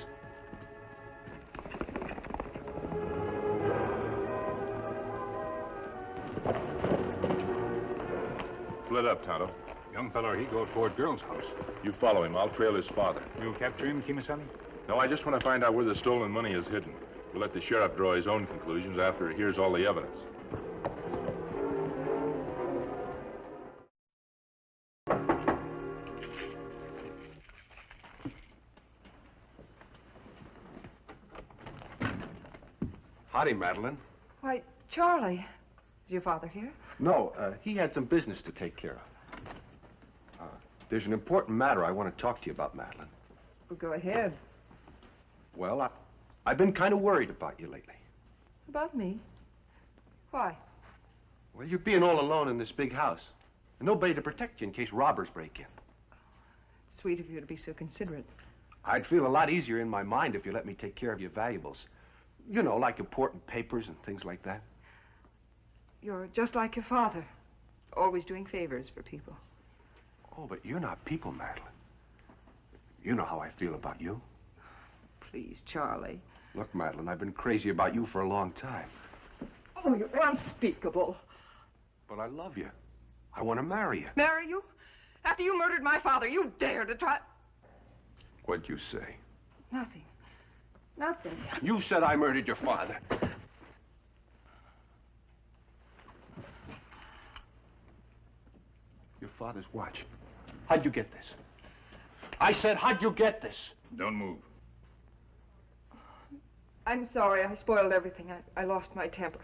Split up, Tonto. Young feller, he go toward girl's house. You follow him. I'll trail his father. You'll capture him, Kimisani? No, I just want to find out where the stolen money is hidden. We'll let the sheriff draw his own conclusions after he hears all the evidence. Howdy, Madeline. Why, Charlie. Is your father here? No, he had some business to take care of. There's an important matter I want to talk to you about, Madeline. Well, go ahead. Well, I've been kind of worried about you lately. About me? Why? Well, you're being all alone in this big house. And nobody to protect you in case robbers break in. Sweet of you to be so considerate. I'd feel a lot easier in my mind if you let me take care of your valuables. You know, like important papers and things like that. You're just like your father. Always doing favors for people. Oh, but you're not people, Madeline. You know how I feel about you. Please, Charlie. Look, Madeline, I've been crazy about you for a long time. Oh, you're unspeakable. But I love you. I want to marry you. Marry you? After you murdered my father, you dare to try... What'd you say? Nothing. Nothing. You said I murdered your father. Your father's watch. How'd you get this? I said, how'd you get this? Don't move. I'm sorry. I spoiled everything. I lost my temper.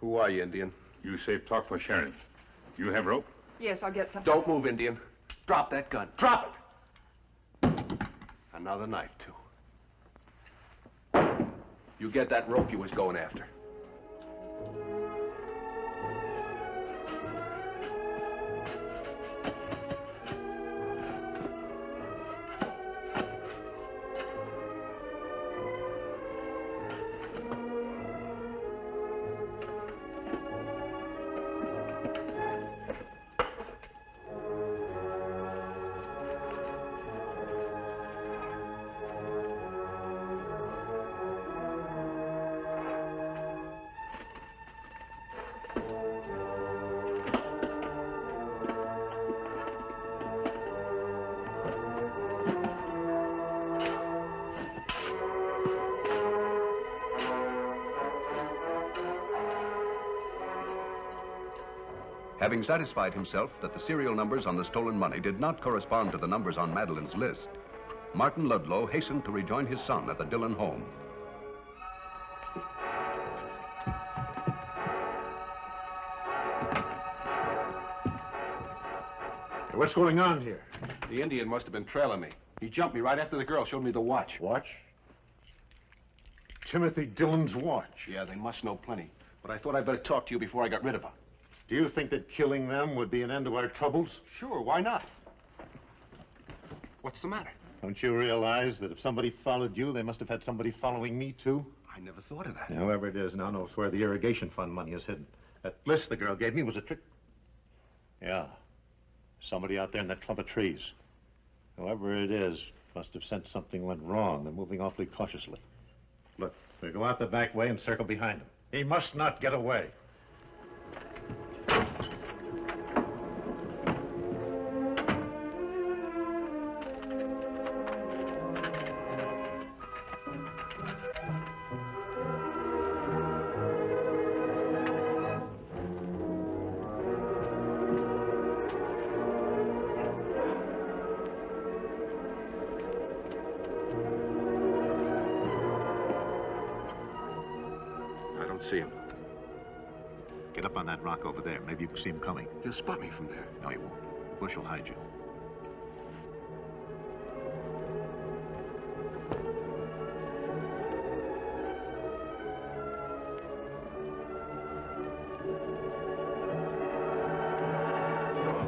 Who are you, Indian? You save talk for sheriff. You have rope? Yes, I'll get some. Don't move, Indian. Drop that gun. Drop it! Another knife, too. You get that rope you was going after. Having satisfied himself that the serial numbers on the stolen money did not correspond to the numbers on Madeline's list, Martin Ludlow hastened to rejoin his son at the Dillon home. What's going on here? The Indian must have been trailing me. He jumped me right after the girl showed me the watch. Watch? Timothy Dillon's watch. Yeah, they must know plenty. But I thought I'd better talk to you before I got rid of her. Do you think that killing them would be an end to our troubles? Sure, why not? What's the matter? Don't you realize that if somebody followed you, they must have had somebody following me, too? I never thought of that. Whoever it is now knows where the irrigation fund money is hidden. That list the girl gave me was a trick. Yeah. Somebody out there in that clump of trees. Whoever it is must have sensed something went wrong. They're moving awfully cautiously. Look, we go out the back way and circle behind him. He must not get away. See him. Get up on that rock over there. Maybe you can see him coming. He'll spot me from there. No, he won't. The bush will hide you.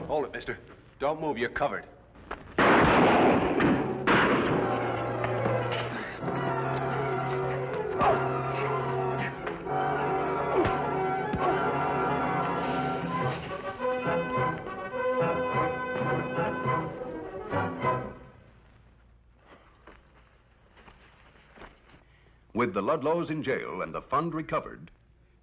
Hold it, mister. Don't move. You're covered. With the Ludlows in jail and the fund recovered,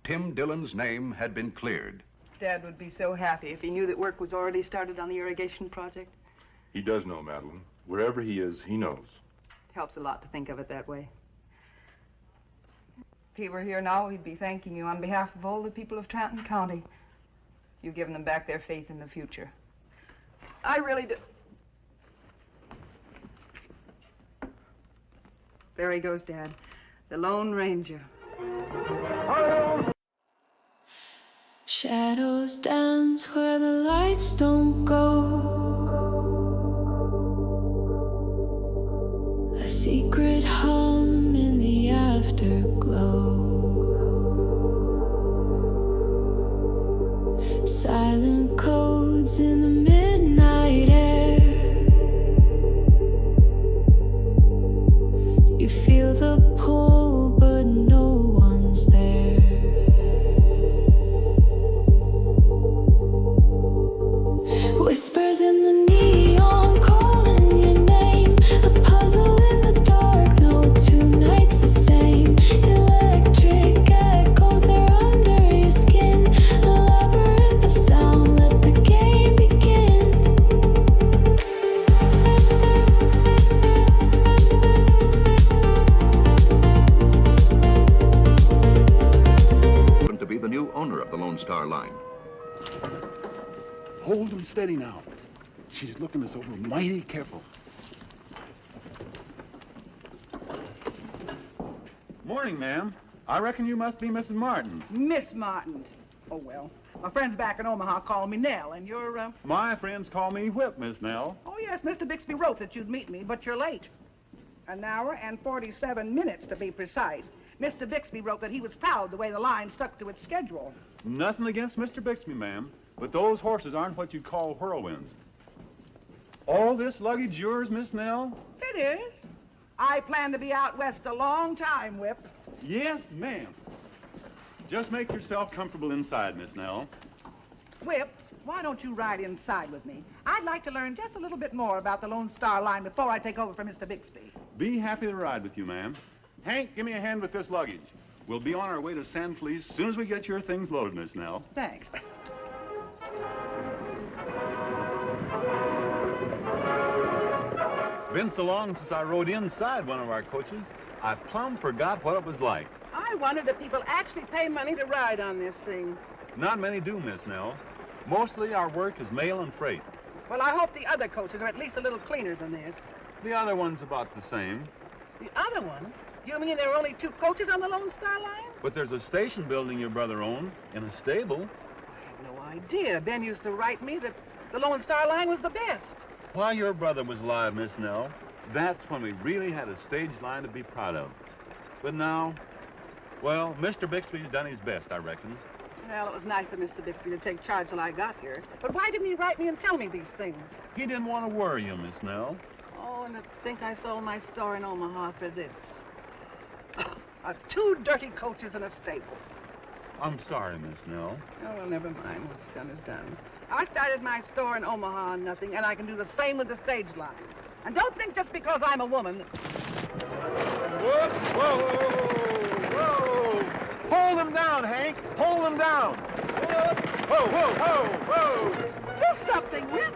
Tim Dillon's name had been cleared. Dad would be so happy if he knew that work was already started on the irrigation project. He does know, Madeline. Wherever he is, he knows. Helps a lot to think of it that way. If he were here now, he'd be thanking you on behalf of all the people of Trenton County. You've given them back their faith in the future. I really do. There he goes, Dad. The Lone Ranger. Shadows dance where the lights don't go. A secret hum in the afterglow. Silent codes in the midnight air. You feel the pull, but no one's there. Whispers in the neon calling your name. A puzzle in the dark, no two nights the same. Electric echoes, they're under your skin. A labyrinth of sound, let the game begin. To be the new owner of the Lone Star Line. Hold them steady now. She's looking us over mighty careful. Morning, ma'am. I reckon you must be Mrs. Martin. Miss Martin. Oh, well. My friends back in Omaha call me Nell, and you're, My friends call me Whip, Miss Nell. Oh, yes, Mr. Bixby wrote that you'd meet me, but you're late. An hour and 47 minutes, to be precise. Mr. Bixby wrote that he was proud the way the line stuck to its schedule. Nothing against Mr. Bixby, ma'am, but those horses aren't what you'd call whirlwinds. All this luggage yours, Miss Nell? It is. I plan to be out west a long time, Whip. Yes, ma'am. Just make yourself comfortable inside, Miss Nell. Whip, why don't you ride inside with me? I'd like to learn just a little bit more about the Lone Star Line before I take over for Mr. Bixby. Be happy to ride with you, ma'am. Hank, give me a hand with this luggage. We'll be on our way to San Felice as soon as we get your things loaded, Miss Nell. Thanks. It's been so long since I rode inside one of our coaches, I plumb forgot what it was like. I wondered if people actually pay money to ride on this thing. Not many do, Miss Nell. Mostly our work is mail and freight. Well, I hope the other coaches are at least a little cleaner than this. The other one's about the same. The other one? You mean there are only 2 coaches on the Lone Star Line? But there's a station building your brother owned and a stable. I had no idea. Ben used to write me that the Lone Star Line was the best. While your brother was alive, Miss Nell, That's when we really had a stage line to be proud of. But now, well, Mr. Bixby's done his best, I reckon. Well, it was nice of Mr. Bixby to take charge till I got here. But why didn't he write me and tell me these things? He didn't want to worry you, Miss Nell. Oh, and to think I sold my store in Omaha for this. 2 dirty coaches and a stable. I'm sorry, Miss Nell. Oh, well, never mind. What's done is done. I started my store in Omaha on nothing, and I can do the same with the stage line. And don't think just because I'm a woman... Whoa, whoa, whoa! Hold them down, Hank. Hold them down. Whoa, whoa, whoa, whoa! Do something, Whip.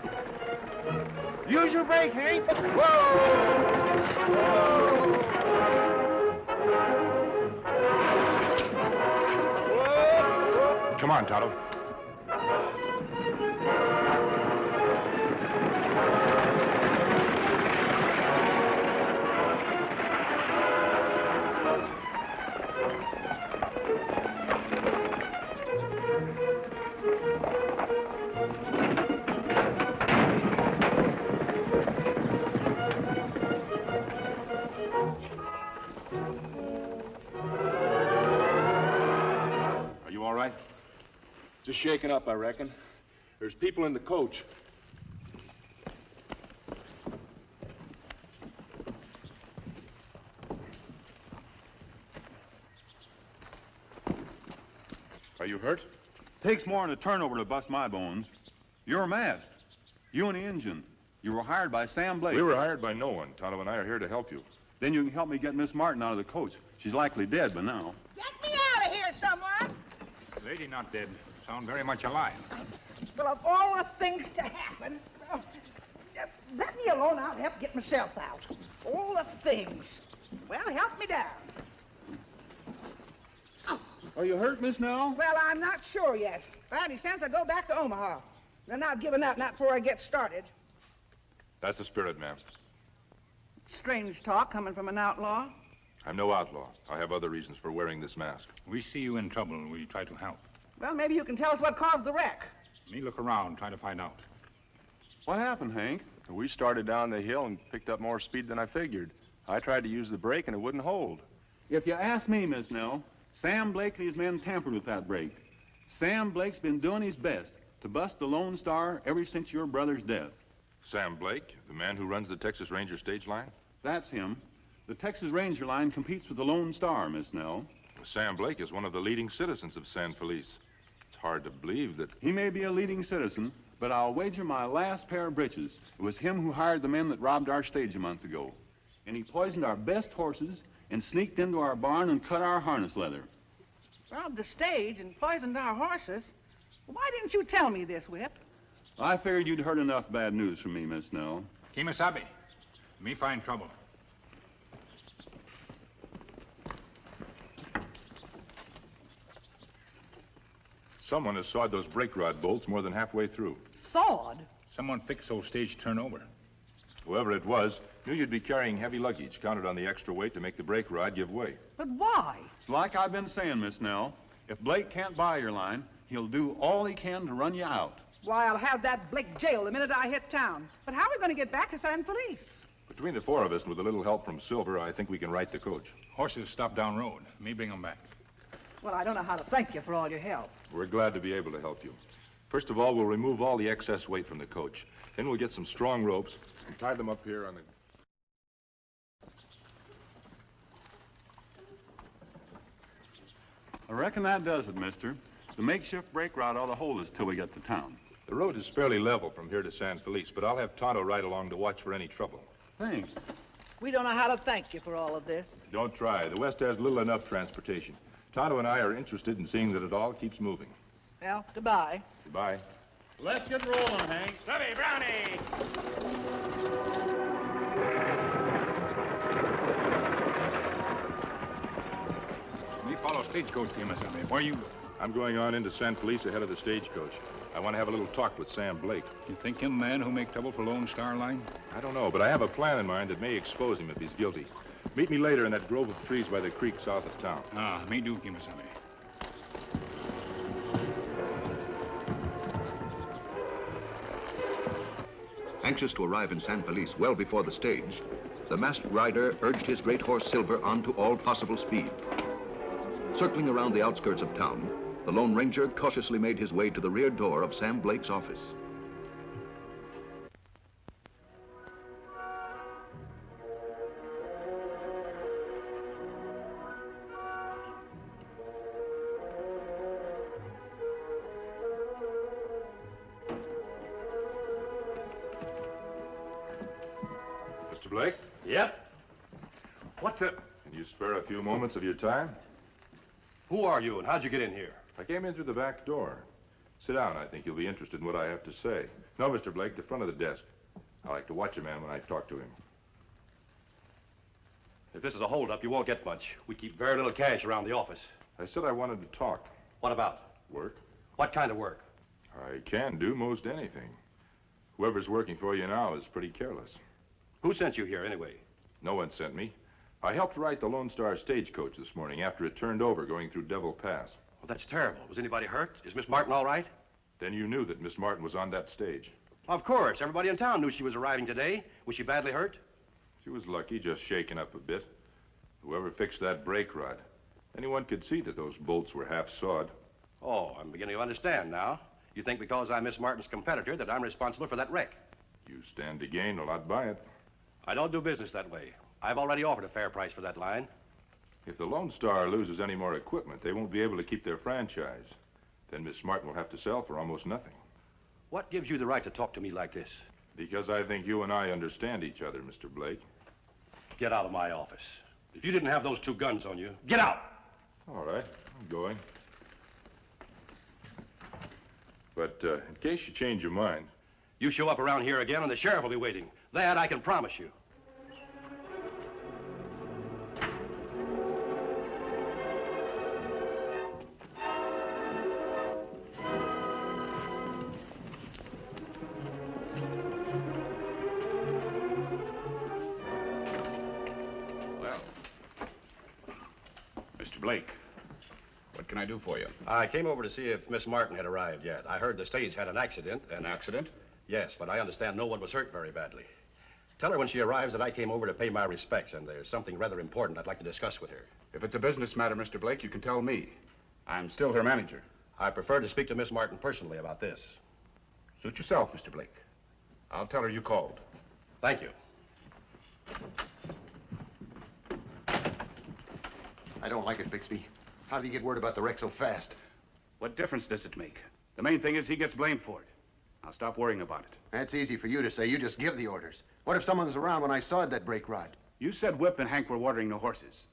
Use your brake, Hank. Whoa! Come on, Tonto. Are you all right? Just shaken up, I reckon. There's people in the coach. Are you hurt? Takes more than a turnover to bust my bones. You're masked. You and the engine. You were hired by Sam Blake. We were hired by no one. Tonto and I are here to help you. Then you can help me get Miss Martin out of the coach. She's likely dead by now. Get me out of here, someone! Lady not dead. Sound very much alive. Well, of all the things to happen, let me alone. I'll help get myself out. All the things. Well, help me down. Are you hurt, Miss Nell? Well, I'm not sure yet. If I had any sense, I'd go back to Omaha. They're not giving up, not before I get started. That's the spirit, ma'am. Strange talk coming from an outlaw. I'm no outlaw. I have other reasons for wearing this mask. We see you in trouble. We try to help. Well, maybe you can tell us what caused the wreck. Me look around, try to find out. What happened, Hank? We started down the hill and picked up more speed than I figured. I tried to use the brake and it wouldn't hold. If you ask me, Miss Nell, Sam Blake and his men tampered with that brake. Sam Blake's been doing his best to bust the Lone Star ever since your brother's death. Sam Blake, the man who runs the Texas Ranger stage line? That's him. The Texas Ranger line competes with the Lone Star, Miss Nell. Sam Blake is one of the leading citizens of San Felice. It's hard to believe that... He may be a leading citizen, but I'll wager my last pair of breeches it was him who hired the men that robbed our stage a month ago. And he poisoned our best horses and sneaked into our barn and cut our harness leather. Robbed the stage and poisoned our horses? Why didn't you tell me this, Whip? I figured you'd heard enough bad news from me, Miss Nell. Kimasabi, me find trouble. Someone has sawed those brake rod bolts more than halfway through. Sawed? Someone fixed those stage turnover. Whoever it was knew you'd be carrying heavy luggage, counted on the extra weight to make the brake rod give way. But why? It's like I've been saying, Miss Nell. If Blake can't buy your line, he'll do all he can to run you out. Why, I'll have that Blake jailed the minute I hit town. But how are we going to get back to San Felice? Between the four of us and with a little help from Silver, I think we can right the coach. Horses stop down road. Me bring them back. Well, I don't know how to thank you for all your help. We're glad to be able to help you. First of all, we'll remove all the excess weight from the coach. Then we'll get some strong ropes and tie them up here on the... I reckon that does it, mister. The makeshift brake rod ought to hold us till we get to town. The road is fairly level from here to San Felice, but I'll have Tonto ride along to watch for any trouble. Thanks. We don't know how to thank you for all of this. Don't try. The West has little enough transportation. Tonto and I are interested in seeing that it all keeps moving. Well, goodbye. Goodbye. Let's get rolling, Hank. Steady, Brownie! Me follow stagecoach, Kimasabi. Where you... I'm going on into San Felice ahead of the stagecoach. I want to have a little talk with Sam Blake. You think him man who make trouble for Lone Star Line? I don't know, but I have a plan in mind that may expose him if he's guilty. Meet me later in that grove of trees by the creek south of town. Ah, me do, Kimasabi. Anxious to arrive in San Felice well before the stage, the masked rider urged his great horse Silver on to all possible speed. Circling around the outskirts of town, the Lone Ranger cautiously made his way to the rear door of Sam Blake's office. Mr. Blake? Yep. What the... Can you spare a few moments of your time? Who are you, and how'd you get in here? I came in through the back door. Sit down. I think you'll be interested in what I have to say. No, Mr. Blake, the front of the desk. I like to watch a man when I talk to him. If this is a holdup, you won't get much. We keep very little cash around the office. I said I wanted to talk. What about? Work. What kind of work? I can do most anything. Whoever's working for you now is pretty careless. Who sent you here, anyway? No one sent me. I helped write the Lone Star stagecoach this morning after it turned over going through Devil Pass. Well, that's terrible. Was anybody hurt? Is Miss Martin all right? Then you knew that Miss Martin was on that stage. Of course. Everybody in town knew she was arriving today. Was she badly hurt? She was lucky, just shaken up a bit. Whoever fixed that brake rod, anyone could see that those bolts were half sawed. Oh, I'm beginning to understand now. You think because I'm Miss Martin's competitor that I'm responsible for that wreck? You stand to gain a lot by it. I don't do business that way. I've already offered a fair price for that line. If the Lone Star loses any more equipment, they won't be able to keep their franchise. Then Miss Martin will have to sell for almost nothing. What gives you the right to talk to me like this? Because I think you and I understand each other, Mr. Blake. Get out of my office. If you didn't have those two guns on you, get out! All right, I'm going. But in case you change your mind... You show up around here again and the sheriff will be waiting. That I can promise you. Mr. Blake, what can I do for you? I came over to see if Miss Martin had arrived yet. I heard the stage had an accident. An accident? Yes, but I understand no one was hurt very badly. Tell her when she arrives that I came over to pay my respects, and there's something rather important I'd like to discuss with her. If it's a business matter, Mr. Blake, you can tell me. I'm still her manager. I prefer to speak to Miss Martin personally about this. Suit yourself, Mr. Blake. I'll tell her you called. Thank you. I don't like it, Bixby. How did he get word about the wreck so fast? What difference does it make? The main thing is he gets blamed for it. Now stop worrying about it. That's easy for you to say. You just give the orders. What if someone was around when I sawed that brake rod? You said Whip and Hank were watering the horses.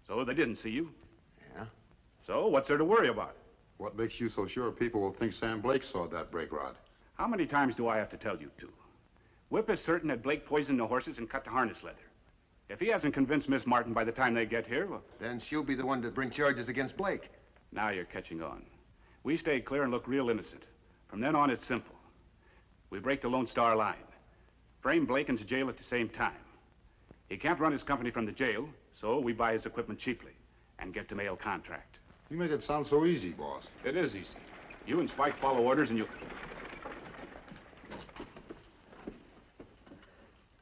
So they didn't see you. Yeah? So what's there to worry about? What makes you so sure people will think Sam Blake sawed that brake rod? How many times do I have to tell you to? Whip is certain that Blake poisoned the horses and cut the harness leather. If he hasn't convinced Miss Martin by the time they get here, well... Then she'll be the one to bring charges against Blake. Now you're catching on. We stay clear and look real innocent. From then on, it's simple. We break the Lone Star line. Frame Blake into jail at the same time. He can't run his company from the jail, so we buy his equipment cheaply and get the mail contract. You make it sound so easy, boss. It is easy. You and Spike follow orders and you...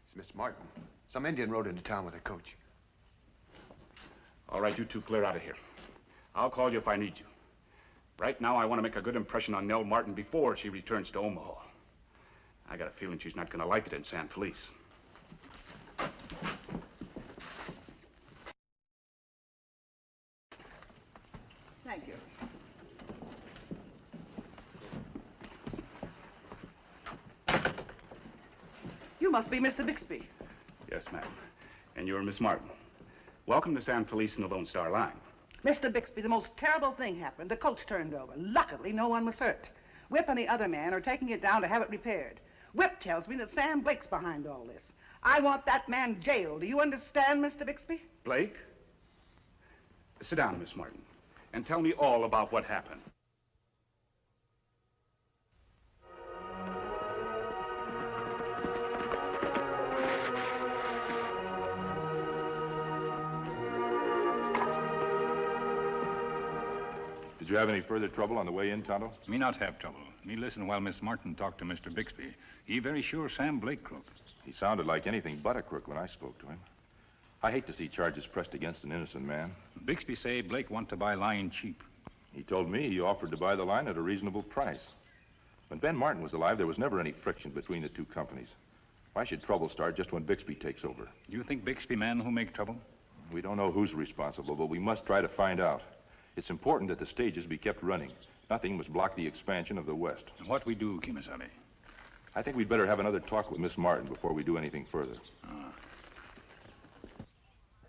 It's Miss Martin. Some Indian rode into town with her coach. All right, you two clear out of here. I'll call you if I need you. Right now, I want to make a good impression on Nell Martin before she returns to Omaha. I got a feeling she's not going to like it in San Felice. Thank you. You must be Mr. Bixby. Yes, ma'am. And you're Miss Martin. Welcome to San Felice and the Lone Star Line. Mr. Bixby, the most terrible thing happened. The coach turned over. Luckily, no one was hurt. Whip and the other man are taking it down to have it repaired. Whip tells me that Sam Blake's behind all this. I want that man jailed. Do you understand, Mr. Bixby? Blake? Sit down, Miss Martin, and tell me all about what happened. Did you have any further trouble on the way in, Tonto? Me not have trouble. Me listen while Miss Martin talk to Mr. Bixby. He very sure Sam Blake crook. He sounded like anything but a crook when I spoke to him. I hate to see charges pressed against an innocent man. Bixby say Blake want to buy line cheap. He told me he offered to buy the line at a reasonable price. When Ben Martin was alive, there was never any friction between the two companies. Why should trouble start just when Bixby takes over? You think Bixby man who make trouble? We don't know who's responsible, but we must try to find out. It's important that the stages be kept running. Nothing must block the expansion of the West. What we do, Kimasabi? I think we'd better have another talk with Miss Martin before we do anything further.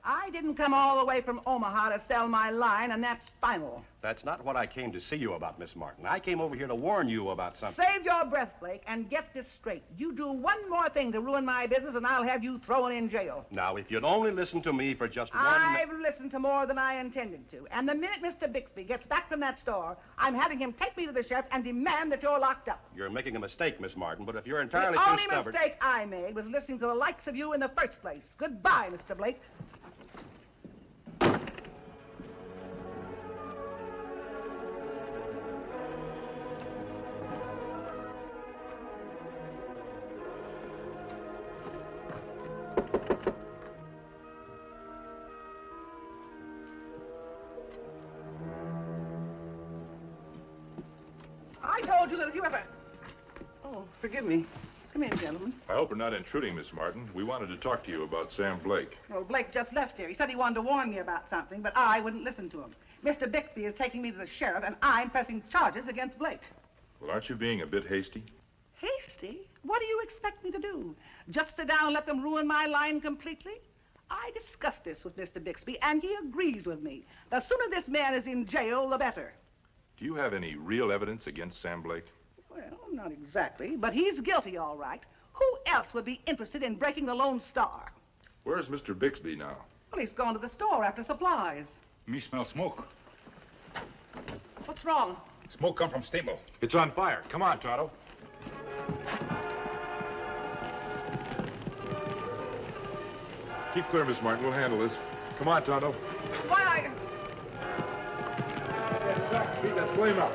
I didn't come all the way from Omaha to sell my line, and that's final. That's not what I came to see you about, Miss Martin. I came over here to warn you about something. Save your breath, Blake, and get this straight. You do one more thing to ruin my business, and I'll have you thrown in jail. Now, if you'd only listen to me for just one minute... I've listened to more than I intended to. And the minute Mr. Bixby gets back from that store, I'm having him take me to the sheriff and demand that you're locked up. You're making a mistake, Miss Martin, but if you're entirely The too only stubborn... mistake I made was listening to the likes of you in the first place. Goodbye, Mr. Blake. I told you that if you ever... Oh, forgive me. Come in, gentlemen. I hope we're not intruding, Miss Martin. We wanted to talk to you about Sam Blake. Well, Blake just left here. He said he wanted to warn me about something, but I wouldn't listen to him. Mr. Bixby is taking me to the sheriff, and I'm pressing charges against Blake. Well, aren't you being a bit hasty? Hasty? What do you expect me to do? Just sit down and let them ruin my line completely? I discussed this with Mr. Bixby, and he agrees with me. The sooner this man is in jail, the better. Do you have any real evidence against Sam Blake? Well, not exactly, but he's guilty, all right. Who else would be interested in breaking the Lone Star? Where's Mr. Bixby now? Well, he's gone to the store after supplies. Me smell smoke. What's wrong? Smoke come from stable. It's on fire. Come on, Tonto. Keep clear, Miss Martin. We'll handle this. Come on, Tonto. Why? Keep that flame up.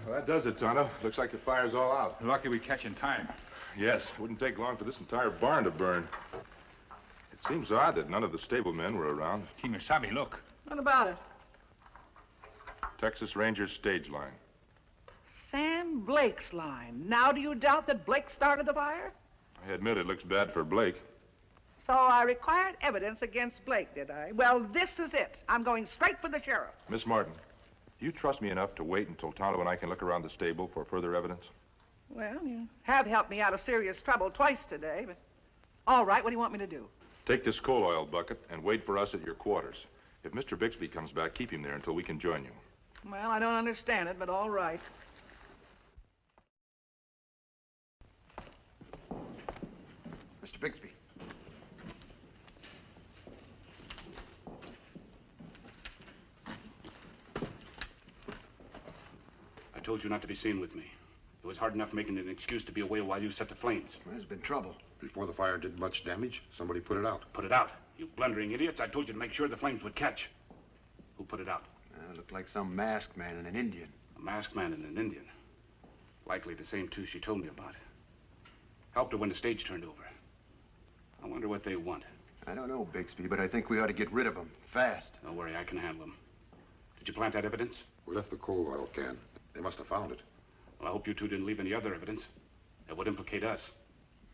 Well, that does it, Tonto. Looks like the fire's all out. Lucky we catch in time. Yes, it wouldn't take long for this entire barn to burn. It seems odd that none of the stablemen were around. Kimasabi, look. What about it? Texas Rangers stage line. Sam Blake's line. Now do you doubt that Blake started the fire? I admit it looks bad for Blake. So I required evidence against Blake, did I? Well, this is it. I'm going straight for the sheriff. Miss Martin, do you trust me enough to wait until Tonto and I can look around the stable for further evidence? Well, you have helped me out of serious trouble twice today, but... All right, what do you want me to do? Take this coal oil bucket and wait for us at your quarters. If Mr. Bixby comes back, keep him there until we can join you. Well, I don't understand it, but all right. Mr. Bixby. I told you not to be seen with me. It was hard enough making an excuse to be away while you set the flames. Well, there's been trouble. Before the fire did much damage, somebody put it out. Put it out? You blundering idiots. I told you to make sure the flames would catch. Who put it out? It looked like some masked man and an Indian. A masked man and an Indian. Likely the same two she told me about. Helped her when the stage turned over. I wonder what they want. I don't know, Bixby, but I think we ought to get rid of them. Fast. Don't worry, I can handle them. Did you plant that evidence? We left the coal oil can. They must have found it. Well, I hope you two didn't leave any other evidence. That would implicate us.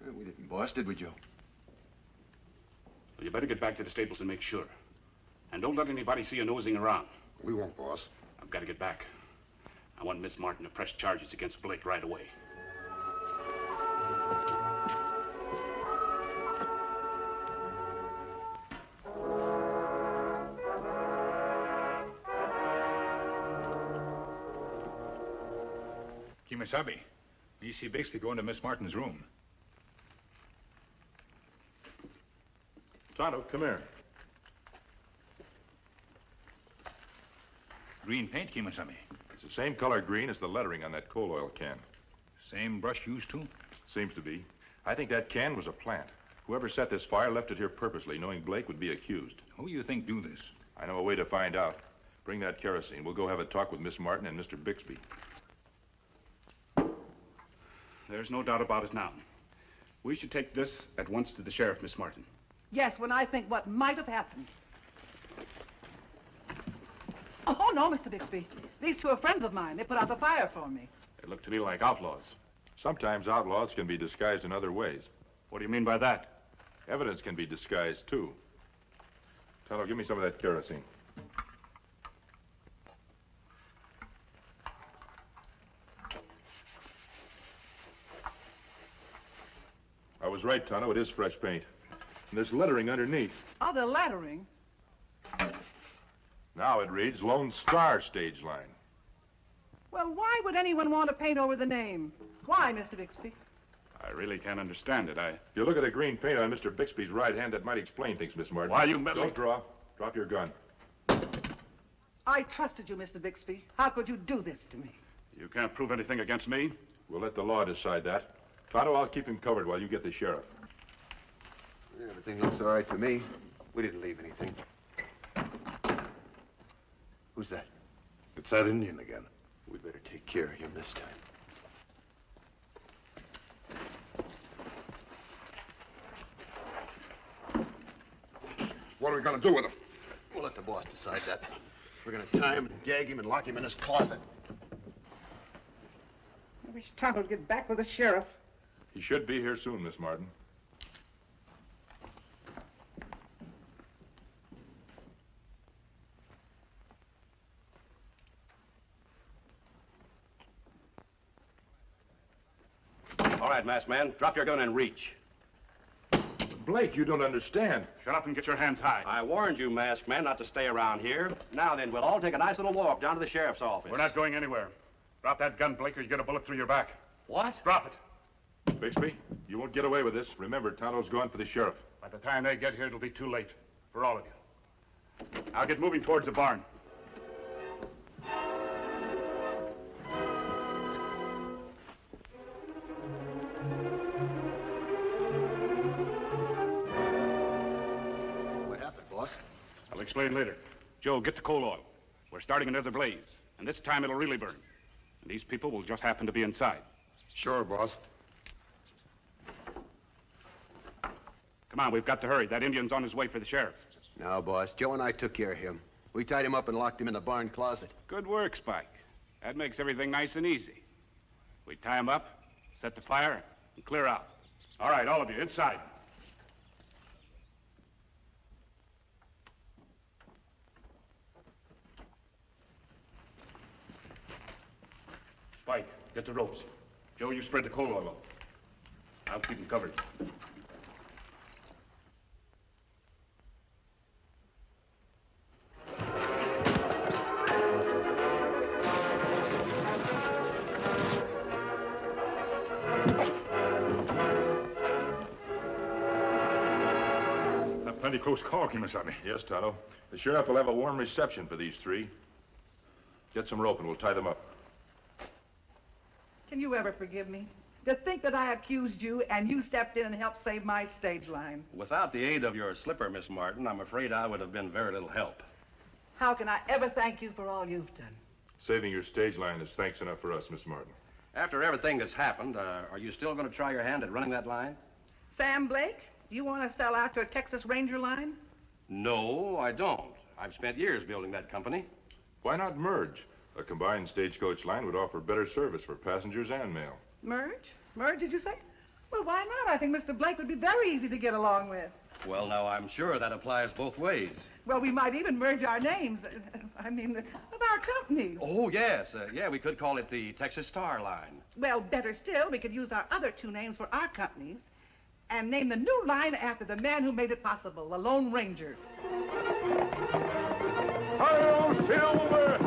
We didn't bust it, would you? Well, you better get back to the stables and make sure. And don't let anybody see you nosing around. We won't, boss. I've got to get back. I want Miss Martin to press charges against Blake right away. Kimasabi, you see Bixby go into Miss Martin's room. Tonto, come here. Green paint, Kimasami. It's the same color green as the lettering on that coal oil can. Same brush used too? Seems to be. I think that can was a plant. Whoever set this fire left it here purposely, knowing Blake would be accused. Who you think do this? I know a way to find out. Bring that kerosene. We'll go have a talk with Miss Martin and Mr. Bixby. There's no doubt about it now. We should take this at once to the sheriff, Miss Martin. Yes, when I think what might have happened. Oh, no, Mr. Bixby. These two are friends of mine. They put out the fire for me. They look to me like outlaws. Sometimes outlaws can be disguised in other ways. What do you mean by that? Evidence can be disguised, too. Tonto, give me some of that kerosene. I was right, Tonto. It is fresh paint. And there's lettering underneath. Oh, the lettering? Now it reads Lone Star Stage Line. Well, why would anyone want to paint over the name? Why, Mr. Bixby? I really can't understand it. If you look at the green paint on Mr. Bixby's right hand, that might explain things, Miss Martin. Why, you meddling... Don't draw. Drop your gun. I trusted you, Mr. Bixby. How could you do this to me? You can't prove anything against me? We'll let the law decide that. Tonto, I'll keep him covered while you get the sheriff. Everything looks all right to me. We didn't leave anything. Who's that? It's that Indian again. We better take care of him this time. What are we going to do with him? We'll let the boss decide that. We're going to tie him and gag him and lock him in his closet. I wish Tonto would get back with the sheriff. He should be here soon, Miss Martin. All right, masked man, drop your gun and reach. Blake, you don't understand. Shut up and get your hands high. I warned you, masked man, not to stay around here. Now then, we'll all take a nice little walk down to the sheriff's office. We're not going anywhere. Drop that gun, Blake, or you get a bullet through your back. What? Drop it. Bixby, you won't get away with this. Remember, Tonto's gone for the sheriff. By the time they get here, it'll be too late. For all of you. I'll get moving towards the barn. What happened, boss? I'll explain later. Joe, get the coal oil. We're starting another blaze, and this time it'll really burn. And these people will just happen to be inside. Sure, boss. Come on, we've got to hurry. That Indian's on his way for the sheriff. No, boss. Joe and I took care of him. We tied him up and locked him in the barn closet. Good work, Spike. That makes everything nice and easy. We tie him up, set the fire, and clear out. All right, all of you, inside. Spike, get the ropes. Joe, you spread the coal oil out. I'll keep them covered. A plenty close call, Kimasami. Yes, Tonto. The sheriff will have a warm reception for these three. Get some rope and we'll tie them up. Can you ever forgive me? To think that I accused you and you stepped in and helped save my stage line. Without the aid of your slipper, Miss Martin, I'm afraid I would have been very little help. How can I ever thank you for all you've done? Saving your stage line is thanks enough for us, Miss Martin. After everything that's happened, are you still going to try your hand at running that line? Sam Blake, do you want to sell out your Texas Ranger line? No, I don't. I've spent years building that company. Why not merge? A combined stagecoach line would offer better service for passengers and mail. Merge? Merge, did you say? Well, why not? I think Mr. Blake would be very easy to get along with. Well, now, I'm sure that applies both ways. Well, we might even merge our names. I mean, of our companies. Oh, yes. Yeah, we could call it the Texas Star Line. Well, better still, we could use our other two names for our companies and name the new line after the man who made it possible, the Lone Ranger. Hi-yo, Silver!